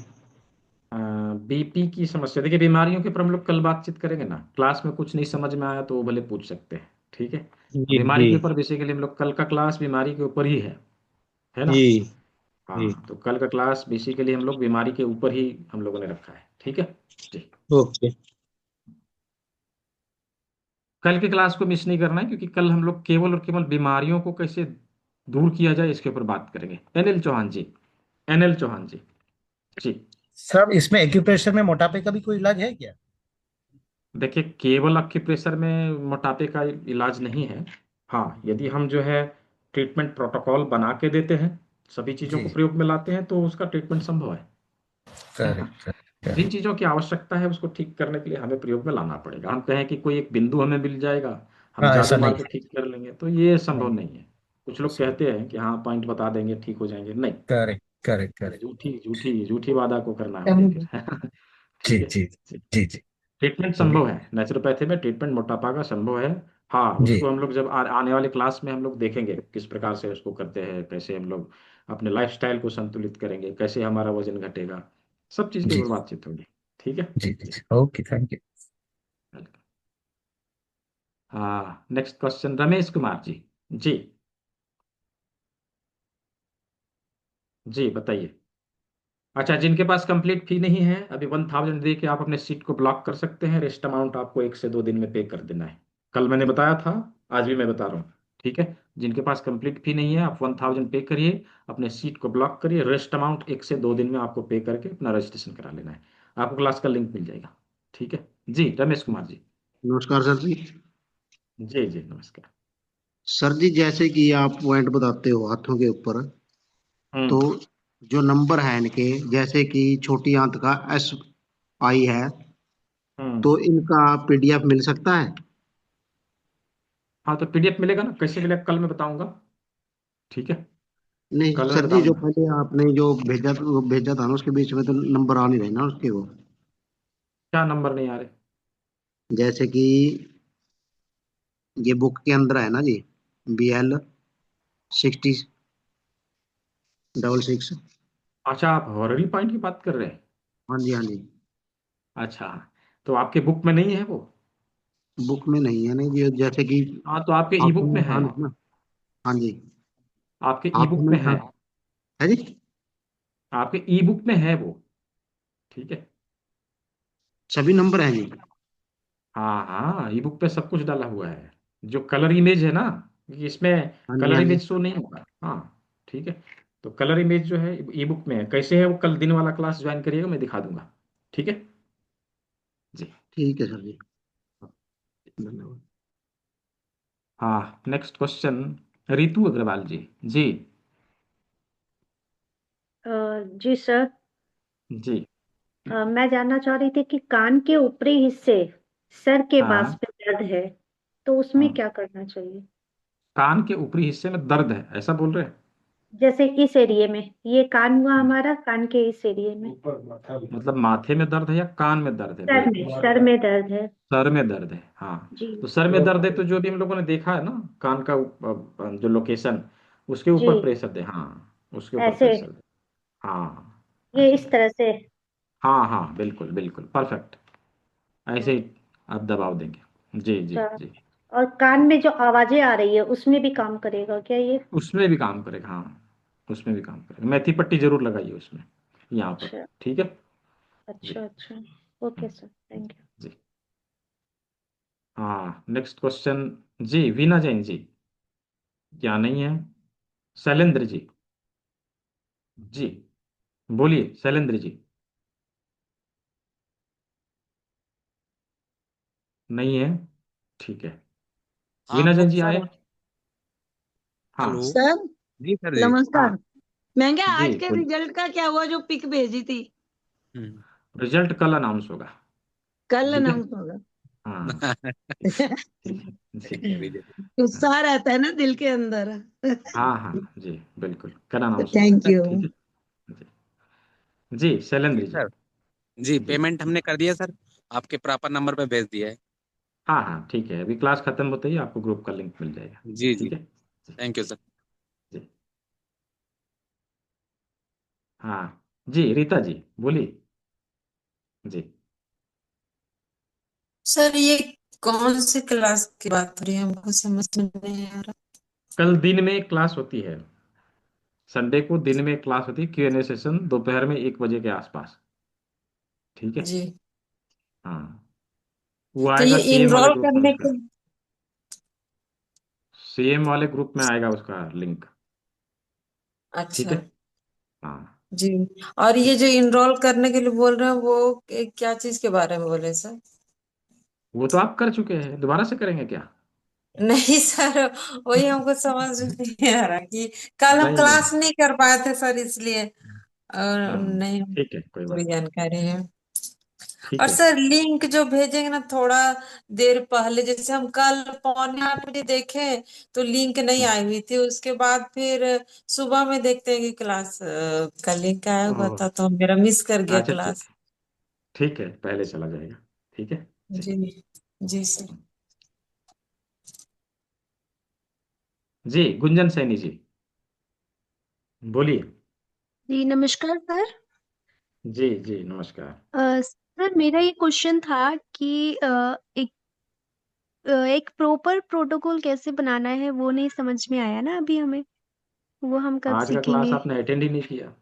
S2: बीपी की समस्या, देखिए बीमारियों के ऊपर हम लोग कल बातचीत करेंगे ना, क्लास में कुछ नहीं समझ में आया तो वो भले पूछ सकते हैं, ठीक है। तो
S14: जी
S2: बीमारी
S14: जी
S2: के ऊपर बेसिकली हम लोग, कल का क्लास बीमारी के ऊपर ही है ना।
S14: जी जी।
S2: हाँ, तो कल का क्लास बेसिकली हम लोग बीमारी के ऊपर ही हम लोगों ने रखा है, ठीक है जी।
S14: ओके।
S2: कल के क्लास को मिस नहीं करना है, क्योंकि कल हम लोग केवल और केवल बीमारियों को कैसे दूर किया जाए इसके ऊपर बात करेंगे। एनएल चौहान जी, एनएल चौहान जी। जी
S15: सर इसमें एक्यूप्रेशर में मोटापे का भी कोई इलाज है क्या?
S2: देखिए, केवल एक्यूप्रेशर में मोटापे का इलाज नहीं है। हाँ, यदि हम जो है ट्रीटमेंट प्रोटोकॉल बना के देते हैं, सभी चीज़ों
S15: जी
S2: को
S15: जी
S2: प्रयोग में लाते हैं, तो उसका ट्रीटमेंट संभव है।
S15: करेक्ट
S2: जिन
S15: करेक्ट।
S2: चीज़ों की आवश्यकता है उसको ठीक करने के लिए हमें प्रयोग में लाना पड़ेगा। हम कहें कि कोई एक बिंदु हमें मिल जाएगा, हम
S15: हाँ
S2: जादू
S15: ऐसा
S2: मार
S15: नहीं
S2: के
S15: है।
S2: ठीक कर लेंगे, तो ये संभव
S15: नहीं
S2: नहीं है। कुछ लोग
S15: सही।
S2: कहते हैं कि हाँ पॉइंट बता देंगे ठीक हो जाएंगे, नहीं।
S15: करेक्ट करेक्ट
S2: ये
S15: करेक्ट।
S2: झूठी झूठी झूठी वादा को करना हो गया फिर
S15: जी
S2: ठीक है
S15: जी
S2: जी।
S15: जी जी
S2: ट्रीटमेंट
S15: जी
S2: संभव है, नेचुरोपैथी में ट्रीटमेंट मोटापा का संभव है। हाँ,
S15: जी
S2: उसको हम लोग जब आने वाले क्लास में हम लोग देखेंगे किस प्रकार से उसको करते हैं, कैसे हम लोग अपने लाइफस्टाइल को संतुलित करेंगे, कैसे हमारा वजन घटेगा, सब चीज़ के
S15: जी
S2: ऊपर बातचीत होगी, ठीक है
S15: जी
S2: जी।
S15: जी ओके थैंक यू।
S2: हाँ, नेक्स्ट क्वेश्चन रमेश कुमार जी। जी जी बताइए। अच्छा, जिनके पास कंप्लीट फी नहीं है, अभी 1000 दे के आप अपने सीट को ब्लॉक कर सकते हैं। रेस्ट अमाउंट आपको 1 से 2 दिन में पे कर देना है। कल मैंने बताया था, आज भी मैं बता रहा हूँ, ठीक है। जिनके पास कंप्लीट फी नहीं है, आप 1000 पे करिए, अपने सीट को ब्लॉक करिए। रेस्ट अमाउंट 1 से 2 दिन में आपको पे करके अपना रजिस्ट्रेशन करा लेना है। आपको क्लास का लिंक मिल जाएगा, ठीक है जी। रमेश कुमार जी।
S5: नमस्कार सर जी।
S2: जी जी नमस्कार।
S5: सर जी, जैसे कि आप पॉइंट बताते हो हाथों के ऊपर, तो
S2: हम्म
S5: जो नंबर है इनके, जैसे कि छोटी आंत का SI है,
S2: हम्म।
S5: तो इनका PDF मिल सकता है?
S2: हाँ, तो पीडीएफ मिलेगा ना, कैसे मिलेगा कल मैं बताऊंगा, ठीक है।
S5: नहीं
S2: कल मैं
S5: सर जी, जो
S2: बताऊंगा।
S5: पहले आपने जो भेजा था ना, उसके बीच में तो नंबर आ नहीं रहे ना उसके वो।
S2: क्या नंबर नहीं आ रहे?
S5: जैसे कि ये बुक के अंदर है ना जी, BL 6066।
S2: अच्छा, आप हॉररी पॉइंट की बात कर रहे हैं?
S5: हाँ जी हाँ जी।
S2: अच्छा, तो आपके बुक में नहीं है वो?
S5: बुक में नहीं है, नहीं जी, जैसे कि
S2: हाँ, तो आपके ई
S5: हाथों
S2: बुक
S5: में
S2: में है।
S5: निशान है ना। हाँ जी।
S2: आपके ई
S5: हाथों
S2: बुक
S5: में
S2: में है।
S5: निशान है जी।
S2: आपके ई बुक में है वो, ठीक है।
S5: सभी नंबर हैं जी।
S2: हाँ हाँ, ई बुक पे सब कुछ डाला हुआ है। जो कलर इमेज है ना, क्योंकि इसमें
S5: हाँ जी
S2: कलर
S5: हाँ जी।
S2: इमेज शो नहीं होगा, हाँ ठीक है। तो कलर इमेज जो है ई बुक में है, कैसे है वो कल दिन वाला क्लास ज्वाइन करिएगा, मैं दिखा दूंगा, ठीक है जी।
S5: ठीक है सर जी, धन्यवाद।
S2: हाँ, नेक्स्ट क्वेश्चन रितु अग्रवाल जी। जी
S16: जी सर।
S2: जी।
S16: मैं जानना चाह रही थी कि कान के ऊपरी हिस्से, सर के पास
S2: हाँ
S16: पे दर्द है, तो उसमें
S2: हाँ,
S16: क्या करना चाहिए?
S2: कान के ऊपरी हिस्से में दर्द है, ऐसा बोल रहे हैं?
S16: जैसे इस एरिया में, ये कान हुआ हमारा, कान के इस एरिया में।
S2: मतलब माथे में दर्द है या कान में दर्द है,
S16: सर में दर्द है।
S2: सर में दर्द है, हाँ।
S16: जी
S2: तो सर में दर्द है तो जो भी हम लोगों ने देखा है ना, कान का जो लोकेशन, उसके
S16: जी।
S2: ऊपर प्रेशर दे, हाँ उसके ऊपर
S16: ऐसे,
S2: प्रेशर दे, हाँ
S16: ये
S2: ऐसे।
S16: इस तरह से।
S2: हाँ हाँ बिल्कुल बिल्कुल परफेक्ट, ऐसे ही आप दबाव देंगे, जी जी
S16: अच्छा,
S2: जी।
S16: और कान में जो आवाजें आ रही है उसमें भी काम करेगा क्या ये?
S2: उसमें भी काम करेगा, हाँ उसमें भी काम करेगा। मेथी पट्टी जरूर लगाइए उसमें, यहाँ पर,
S16: अच्छा
S2: ठीक है जी।
S16: अच्छा अच्छा। Okay sir, thank you.
S2: जी हाँ, नेक्स्ट क्वेश्चन जी, वीना जैन जी। क्या नहीं है? शैलेंद्र जी। जी बोलिए शैलेंद्र जी। नहीं है, ठीक है।
S17: हाँ
S2: वीना
S17: वो
S2: जैन जी
S17: सर।
S2: आए।
S17: हेलो।
S2: हाँ
S7: सर
S17: जी सर जी।
S2: हाँ
S7: नमस्कार। मैं क्या
S2: जी
S7: आज के
S2: बोलिए।
S7: रिजल्ट का क्या हुआ जो पिक भेजी थी?
S17: हम्म।
S2: रिजल्ट कल अनाउंस होगा,
S7: कल
S2: ठीक है।
S7: अनाउंस होगा।
S2: हाँ ठीक है जी।
S7: उत्साह रहता है ना दिल के अंदर।
S2: हाँ हाँ जी बिल्कुल, कल अनाउंस होगा,
S7: थैंक यू।
S2: ठीक है जी। जी
S17: जी
S2: शैलेंद्र जी।
S17: सर। जी
S2: जी
S17: पेमेंट हमने कर दिया सर, आपके प्रॉपर नंबर पे भेज दिया है।
S2: हाँ हाँ ठीक है, अभी क्लास खत्म होते ही आपको ग्रुप का लिंक मिल जाएगा,
S17: जी जी।
S2: ठीक है जी
S17: थैंक यू सर।
S2: जी। हाँ जी, रीता जी बोलिए जी।
S18: सर ये कौन सी क्लास की बात हो रही है, हमको समझ में नहीं आ रहा।
S2: कल दिन में एक क्लास होती है, संडे को दिन में एक क्लास होती है, Q&A सेशन दोपहर में 1 बजे के आसपास। ठीक है।
S18: जी।
S2: हाँ, वो
S18: तो
S2: आएगा
S18: ये
S2: सीएम वाले
S18: इनरोल
S2: ग्रुप में
S18: करने
S2: उसका।
S18: के।
S2: सीएम वाले ग्रुप में आएगा उसका लिंक। ठीक
S18: अच्छा।
S2: है। हाँ।
S18: जी। और ये जो इनरोल करने के लिए बोल रहे हैं वो क्या चीज के बारे में बोले सर?
S2: वो तो आप कर चुके हैं, दोबारा से करेंगे क्या?
S18: नहीं सर, वही हमको समझ में नहीं आ रहा कि कल हम
S2: नहीं नहीं।
S18: क्लास नहीं कर पाए थे सर, इसलिए और
S2: हाँ,
S18: नहीं
S2: ठीक है, कोई
S18: कोई
S2: बात नहीं।
S18: जानकारी है।
S2: ठीक
S18: और
S2: है।
S18: सर लिंक जो भेजेंगे ना थोड़ा देर पहले, जैसे हम कल 7:45 देखे तो लिंक नहीं आई हुई थी, उसके बाद फिर सुबह में देखते हैं कि क्लास का लिंक आया हुआ
S2: ओह,
S18: था, तो मेरा मिस कर गया
S2: अच्छा ठीक
S18: क्लास।
S2: है। ठीक है, पहले चला जाएगा। ठीक है जी।
S18: जी। जी सर।
S2: जी, गुंजन सैनी जी बोलिए।
S19: जी नमस्कार सर।
S2: जी जी, नमस्कार।
S19: सर मेरा ये क्वेश्चन था कि एक प्रॉपर प्रोटोकॉल कैसे बनाना है वो नहीं समझ में आया ना अभी हमें, वो हम कब
S2: आज का क्लास
S19: सीखेंगे।
S2: आपने अटेंड ही नहीं किया।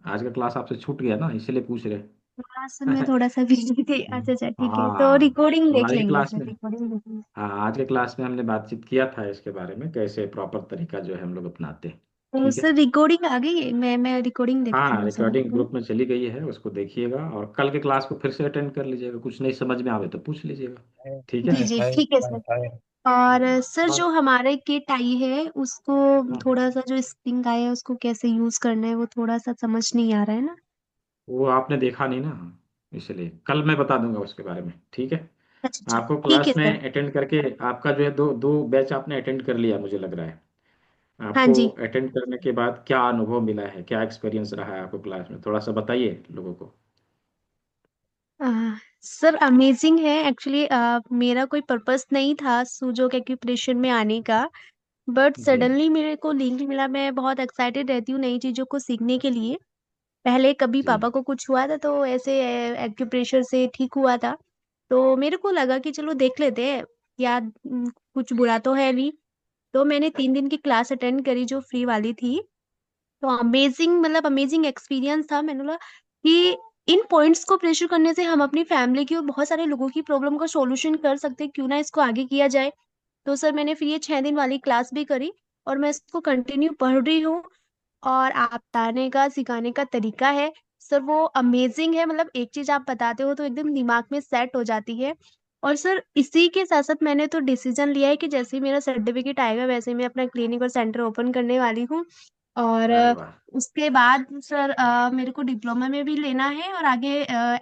S2: आज का क्लास आपसे छूट गया ना, इसलिए पूछ रहे।
S19: क्लास में थोड़ा सा बिजी थी। अच्छा अच्छा ठीक है, तो
S2: हाँ,
S19: रिकॉर्डिंग
S2: तो
S19: देख
S2: आज की
S19: लेंगे
S2: क्लास
S19: सर,
S2: में,
S19: रिकॉर्डिंग देख लेंगे।
S2: हाँ, आज के क्लास में हमने बातचीत किया था इसके बारे में, कैसे प्रॉपर तरीका जो है हम लोग अपनाते हैं।
S19: तो
S2: ठीक है।
S19: सर रिकॉर्डिंग आ गई है, मैं रिकॉर्डिंग देखती
S2: हाँ,
S19: हूँ सर
S2: रिकॉर्डिंग
S19: आपको।
S2: ग्रुप में चली गई है, उसको देखिएगा और कल के क्लास को फिर से अटेंड कर लीजिएगा, कुछ नहीं समझ में आवे तो पूछ लीजिएगा। ठीक है।
S19: जी जी ठीक है सर। और सर
S2: और
S19: जो हमारे किट आई है उसको
S2: हाँ,
S19: थोड़ा सा, जो स्प्रिंग आई है उसको कैसे यूज करना है वो थोड़ा सा समझ नहीं आ रहा है ना।
S2: वो आपने देखा नहीं ना, इसलिए कल मैं बता दूंगा उसके बारे में। ठीक है।
S19: अच्छा अच्छा
S2: आपको
S19: ठीक
S2: क्लास
S19: है
S2: में
S19: सर।
S2: अटेंड करके आपका जो है दो दो बैच आपने अटेंड कर लिया मुझे लग रहा है।
S19: हाँ
S2: आपको
S19: जी।
S2: अटेंड करने के बाद क्या अनुभव मिला है, क्या एक्सपीरियंस रहा है आपको क्लास में, थोड़ा सा बताइए लोगों को।
S19: सर अमेजिंग है एक्चुअली। मेरा कोई पर्पस नहीं था सुजोक एक्यूप्रेशर में आने का, बट
S2: जी
S19: सडनली मेरे को लिंक मिला। मैं बहुत एक्साइटेड रहती हूँ नई चीजों को सीखने के लिए। पहले कभी
S2: जी
S19: पापा को कुछ हुआ था तो ऐसे एक्यूप्रेशर से ठीक हुआ था, तो मेरे को लगा कि चलो देख लेते हैं क्या कुछ बुरा तो है नहीं। तो मैंने 3 दिन की क्लास अटेंड करी जो फ्री वाली थी। तो अमेजिंग, मतलब अमेजिंग एक्सपीरियंस था। मैंने बोला कि इन पॉइंट्स को प्रेशर करने से हम अपनी फैमिली की और बहुत सारे लोगों की प्रॉब्लम का सॉल्यूशन कर सकते हैं, क्यों ना इसको आगे किया जाए। तो सर मैंने फिर ये 6 दिन वाली क्लास भी करी और मैं इसको कंटिन्यू पढ़ रही हूँ। और आप बताने का सिखाने का तरीका है सर वो अमेजिंग है। मतलब एक चीज आप बताते हो तो एकदम दिमाग में सेट हो जाती है। और सर इसी के साथ साथ मैंने तो डिसीजन लिया है कि जैसे ही मेरा सर्टिफिकेट आएगा वैसे ही मैं अपना क्लिनिक और सेंटर ओपन करने वाली हूँ। और
S2: अरे वाह।
S19: उसके बाद सर मेरे को डिप्लोमा में भी लेना है और आगे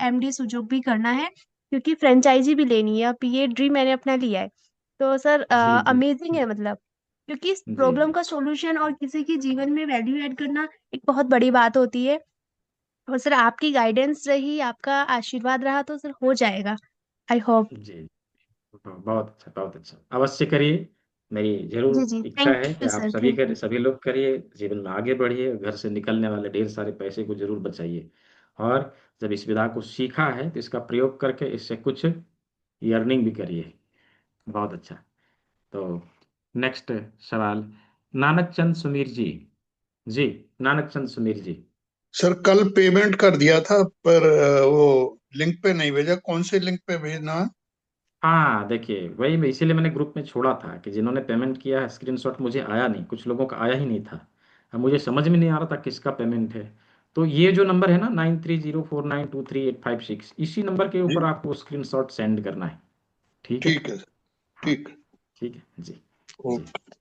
S19: एमडी सुजोग भी करना है, क्योंकि फ्रेंचाइजी भी लेनी है। अब ये ड्रीम मैंने अपना लिया है। तो सर
S2: जी जी
S19: अमेजिंग है, मतलब क्योंकि इस
S2: जी
S19: प्रॉब्लम
S2: जी।
S19: का सॉल्यूशन और किसी की जीवन में वैल्यू ऐड करना एक बहुत बड़ी बात होती है। और सर आपकी गाइडेंस रही, आपका आशीर्वाद रहा तो सर हो जाएगा, आई होप।
S2: जी, बहुत अच्छा, बहुत अच्छा, अवश्य करिए। मेरी
S19: जी
S2: जरूर
S19: जी
S2: इच्छा
S19: थैंक
S2: है कि
S19: यू
S2: आप
S19: सर,
S2: सभी
S19: थैंक
S2: करें,
S19: यू।
S2: सभी लोग करिए, जीवन में आगे बढ़िए, घर से निकलने वाले ढेर सारे पैसे को जरूर बचाइए। और जब इस विधा को सीखा है तो इसका प्रयोग करके इससे कुछ अर्निंग भी करिए। बहुत अच्छा। तो नेक्स्ट सवाल, नानक चंद सुमीर जी। जी, नानक चंद सुमीर जी।
S10: सर कल पेमेंट कर दिया था पर वो लिंक पे नहीं भेजा, कौन से लिंक पे भेजना है?
S2: हाँ देखिए, वही मैं इसीलिए मैंने ग्रुप में छोड़ा था कि जिन्होंने पेमेंट किया है स्क्रीनशॉट मुझे आया नहीं, कुछ लोगों का आया ही नहीं था। अब मुझे समझ में नहीं आ रहा था किसका पेमेंट है। तो ये जो नंबर है ना 9304923856, इसी नंबर के
S10: जी
S2: ऊपर आपको स्क्रीनशॉट सेंड करना है। ठीक है।
S10: ठीक है सर,
S2: हाँ,
S10: ठीक है।
S2: ठीक है जी। जी,
S10: ओके।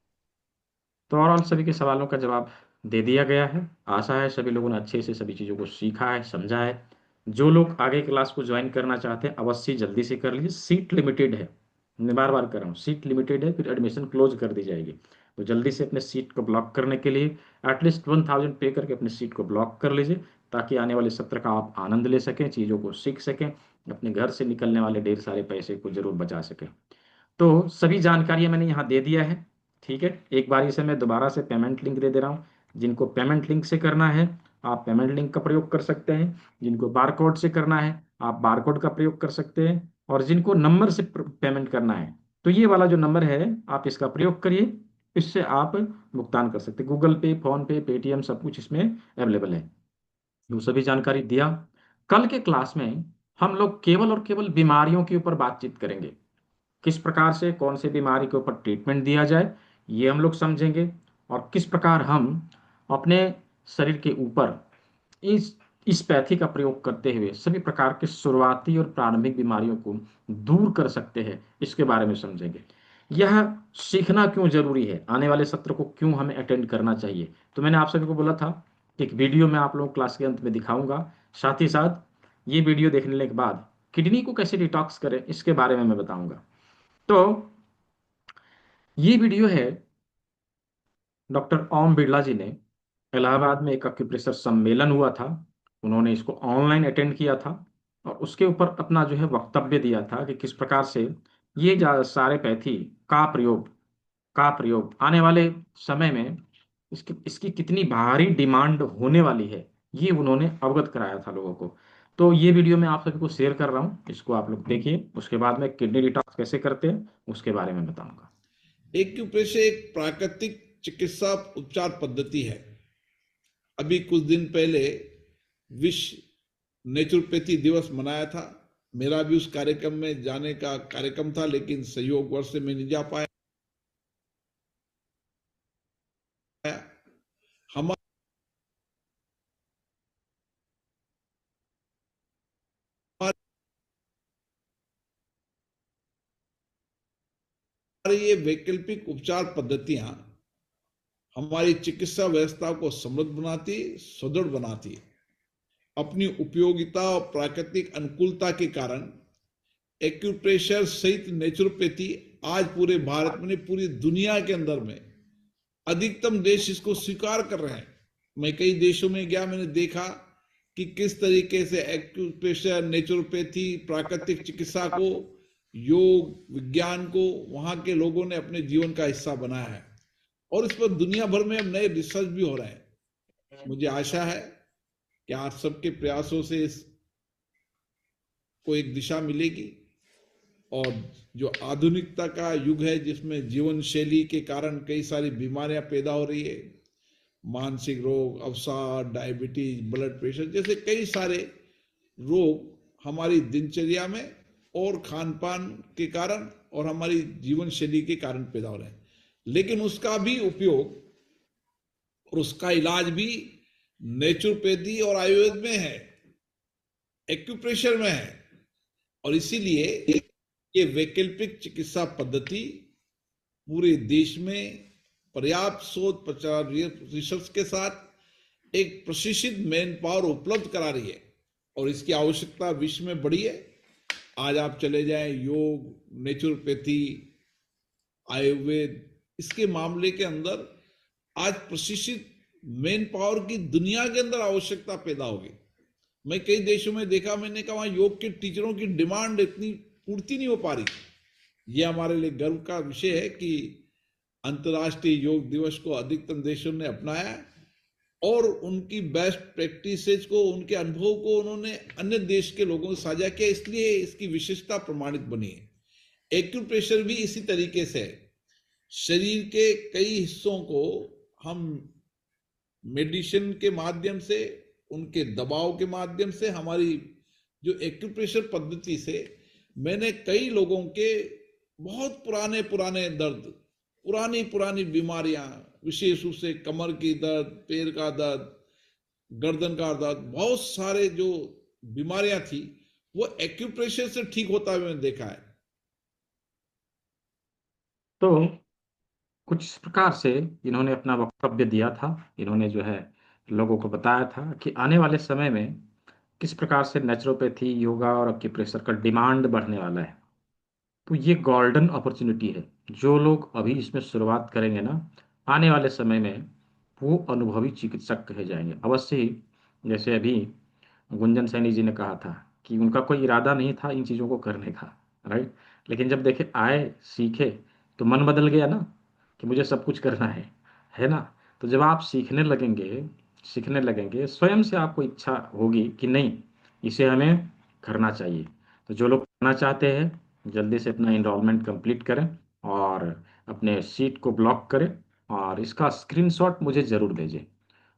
S2: तो ओवरऑल सभी के सवालों का जवाब दे दिया गया है। आशा है सभी लोगों ने अच्छे से सभी चीज़ों को सीखा है, समझा है। जो लोग आगे क्लास को ज्वाइन करना चाहते हैं अवश्य जल्दी से कर लीजिए, सीट लिमिटेड है। मैं बार बार कर रहा हूँ, सीट लिमिटेड है, फिर एडमिशन क्लोज कर दी जाएगी। तो जल्दी से अपने सीट को ब्लॉक करने के लिए एटलीस्ट 1000 पे करके अपने सीट को ब्लॉक कर लीजिए, ताकि आने वाले सत्र का आप आनंद ले सकें, चीज़ों को सीख सकें, अपने घर से निकलने वाले ढेर सारे पैसे को जरूर बचा सकें। तो सभी जानकारियां मैंने यहाँ दे दिया है। ठीक है, एक बार इसे मैं दोबारा से पेमेंट लिंक दे दे रहा हूँ। जिनको पेमेंट लिंक से करना है आप पेमेंट लिंक का प्रयोग कर सकते हैं। जिनको बारकोड से करना है आप बारकोड का प्रयोग कर सकते हैं, और जिनको नंबर से पेमेंट करना है तो ये वाला जो नंबर है आप इसका प्रयोग करिए, इससे आप भुगतान कर सकते हैं। गूगल पे, फोन पे, पेटीएम सब कुछ इसमें अवेलेबल है। वो सभी जानकारी दिया। कल के क्लास में हम लोग केवल और केवल बीमारियों के ऊपर बातचीत करेंगे, किस प्रकार से कौन से बीमारी के ऊपर ट्रीटमेंट दिया जाए ये हम लोग समझेंगे, और किस प्रकार हम अपने शरीर के ऊपर इस पैथी का प्रयोग करते हुए सभी प्रकार के शुरुआती और प्रारंभिक बीमारियों को दूर कर सकते हैं, इसके बारे में समझेंगे। यह सीखना क्यों जरूरी है, आने वाले सत्र को क्यों हमें अटेंड करना चाहिए। तो मैंने आप सभी को बोला था कि एक वीडियो मैं आप लोगों को क्लास के अंत में दिखाऊंगा, साथ ही साथ ये वीडियो देखने के बाद किडनी को कैसे डिटॉक्स करें इसके बारे में मैं बताऊंगा। तो ये वीडियो है डॉक्टर ओम बिरला जी ने, इलाहाबाद में एक एक्यूप्रेशर सम्मेलन हुआ था, उन्होंने इसको ऑनलाइन अटेंड किया था और उसके ऊपर अपना जो है वक्तव्य दिया था कि किस प्रकार से ये सारे पैथी का प्रयोग आने वाले समय में इसकी कितनी भारी डिमांड होने वाली है, ये उन्होंने अवगत कराया था लोगों को। तो ये वीडियो मैं आप सभी को शेयर कर रहा हूँ, इसको आप लोग देखिए। उसके बाद में किडनी डिटॉक्स कैसे करते हैं उसके बारे में बताऊंगा।
S20: एक्यूप्रेशर एक प्राकृतिक चिकित्सा उपचार पद्धति है। अभी कुछ दिन पहले विश्व नेचुरोपैथी दिवस मनाया था, मेरा भी उस कार्यक्रम में जाने का कार्यक्रम था, लेकिन संयोगवश से मैं नहीं जा पाया। हमारे ये वैकल्पिक उपचार पद्धतियां हमारी चिकित्सा व्यवस्था को समृद्ध बनाती, सुदृढ़ बनाती है। अपनी उपयोगिता और प्राकृतिक अनुकूलता के कारण एक्यूप्रेशर सहित नेचुरोपैथी आज पूरे भारत में, पूरी दुनिया के अंदर में अधिकतम देश इसको स्वीकार कर रहे हैं। मैं कई देशों में गया, मैंने देखा कि किस तरीके से एक्यूप्रेशर, नेचुरोपैथी, प्राकृतिक चिकित्सा को, योग विज्ञान को वहां के लोगों ने अपने जीवन का हिस्सा बनाया है, और इस पर दुनिया भर में अब नए रिसर्च भी हो रहे हैं। मुझे आशा है कि आप सबके प्रयासों से इस को एक दिशा मिलेगी, और जो आधुनिकता का युग है जिसमें जीवन शैली के कारण कई सारी बीमारियां पैदा हो रही है, मानसिक रोग, अवसाद, डायबिटीज, ब्लड प्रेशर जैसे कई सारे रोग हमारी दिनचर्या में और खान पान के कारण और हमारी जीवन शैली के कारण पैदा हो रहे हैं, लेकिन उसका भी उपयोग और उसका इलाज भी नेचुरोपैथी और आयुर्वेद में है, एक्यूप्रेशर में है। और इसीलिए ये वैकल्पिक चिकित्सा पद्धति पूरे देश में पर्याप्त शोध प्रचार रिसर्च के साथ एक प्रशिक्षित मैन पावर उपलब्ध करा रही है, और इसकी आवश्यकता विश्व में बढ़ी है। आज आप चले जाएं, योग, नेचुरोपैथी, आयुर्वेद, इसके मामले के अंदर आज प्रशिक्षित मैन पावर की दुनिया के अंदर आवश्यकता पैदा होगी। मैं कई देशों में देखा, मैंने कहा वहां योग के टीचरों की डिमांड इतनी पूर्ति नहीं हो पा रही। ये हमारे लिए गर्व का विषय है कि अंतर्राष्ट्रीय योग दिवस को अधिकतम देशों ने अपनाया और उनकी बेस्ट प्रैक्टिसेस को, उनके अनुभव को उन्होंने अन्य देश के लोगों से साझा किया, इसलिए इसकी विशेषता प्रमाणित बनी है। एक्यूप्रेशर भी इसी तरीके से है। शरीर के कई हिस्सों को हम मेडिसिन के माध्यम से, उनके दबाव के माध्यम से, हमारी जो एक्यूप्रेशर पद्धति से मैंने कई लोगों के बहुत पुराने पुराने दर्द, पुरानी पुरानी बीमारियां, विशेष रूप से कमर की दर्द, पैर का दर्द, गर्दन का दर्द, बहुत सारे जो बीमारियां थी वो एक्यूप्रेशर से ठीक होता हुआ मैंने देखा है।
S2: तो कुछ इस प्रकार से इन्होंने अपना वक्तव्य दिया था। इन्होंने जो है लोगों को बताया था कि आने वाले समय में किस प्रकार से नेचुरोपैथी, योगा और एक्यूप्रेशर का डिमांड बढ़ने वाला है। तो ये गोल्डन अपॉर्चुनिटी है। जो लोग अभी इसमें शुरुआत करेंगे ना, आने वाले समय में वो अनुभवी चिकित्सक कहे जाएंगे अवश्य ही। जैसे अभी गुंजन सैनी जी ने कहा था कि उनका कोई इरादा नहीं था इन चीज़ों को करने का, राइट, लेकिन जब देखे, आए, सीखे तो मन बदल गया ना कि मुझे सब कुछ करना है ना। तो जब आप सीखने लगेंगे, सीखने लगेंगे, स्वयं से आपको इच्छा होगी कि नहीं, इसे हमें करना चाहिए। तो जो लोग करना चाहते हैं जल्दी से अपना इनरोलमेंट कंप्लीट करें और अपने सीट को ब्लॉक करें और इसका स्क्रीनशॉट मुझे ज़रूर भेजें।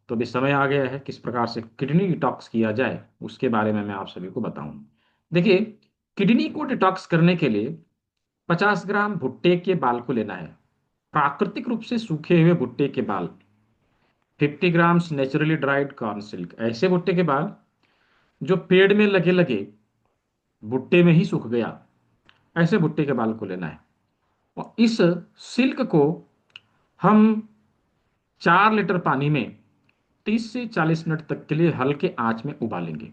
S2: तो अभी समय आ गया है किस प्रकार से किडनी डिटॉक्स किया जाए उसके बारे में मैं आप सभी को बताऊं। देखिए, किडनी को डिटॉक्स करने के लिए 50 ग्राम भुट्टे के बाल को लेना है, प्राकृतिक रूप से सूखे हुए भुट्टे के बाल। 50 grams naturally dried corn silk, ऐसे भुट्टे के बाल जो पेड़ में लगे लगे भुट्टे में ही सूख गया, ऐसे भुट्टे के बाल को लेना है। और इस सिल्क को हम 4 लीटर पानी में 30 से 40 मिनट तक के लिए हल्के आंच में उबालेंगे,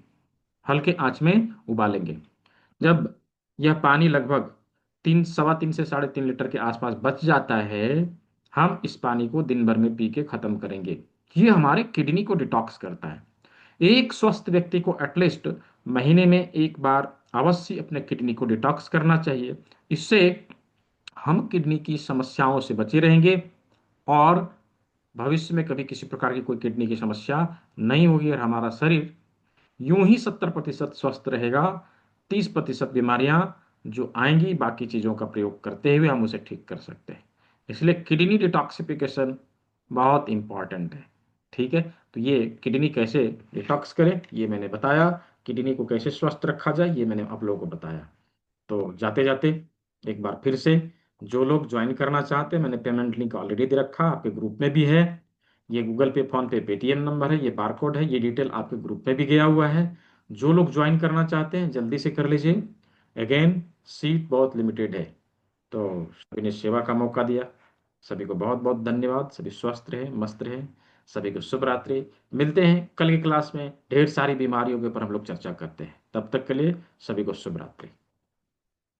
S2: हल्के आंच में उबालेंगे। जब यह पानी लगभग 3 से 3.5 लीटर के आसपास बच जाता है, हम इस पानी को दिन भर में पी के खत्म करेंगे। ये हमारे किडनी को डिटॉक्स करता है। एक स्वस्थ व्यक्ति को एटलीस्ट महीने में एक बार अवश्य अपने किडनी को डिटॉक्स करना चाहिए। इससे हम किडनी की समस्याओं से बचे रहेंगे और भविष्य में कभी किसी प्रकार की कोई किडनी की समस्या नहीं होगी और हमारा शरीर यूं ही 70% स्वस्थ रहेगा। 30% बीमारियां जो आएंगी बाकी चीज़ों का प्रयोग करते हुए हम उसे ठीक कर सकते हैं। इसलिए किडनी डिटॉक्सिफिकेशन बहुत इंपॉर्टेंट है। ठीक है, तो ये किडनी कैसे डिटॉक्स करें ये मैंने बताया, किडनी को कैसे स्वस्थ रखा जाए ये मैंने आप लोगों को बताया। तो जाते जाते एक बार फिर से जो लोग ज्वाइन करना चाहते हैं, मैंने पेमेंट लिंक ऑलरेडी दे रखा, आपके ग्रुप में भी है। ये गूगल पे, फोन पे, पेटीएम नंबर है, ये बारकोड है, ये डिटेल आपके ग्रुप में भी गया हुआ है। जो लोग ज्वाइन करना चाहते हैं जल्दी से कर लीजिए। अगेन सीट बहुत लिमिटेड है, तो सभी ने सेवा का मौका दिया। सभी को बहुत बहुत धन्यवाद। सभी स्वस्थ रहे, मस्त रहे। सभी को शुभ रात्रि। मिलते हैं कल की क्लास में, ढेर सारी बीमारियों के ऊपर हम लोग चर्चा करते हैं। तब तक के लिए सभी को शुभ रात्रि।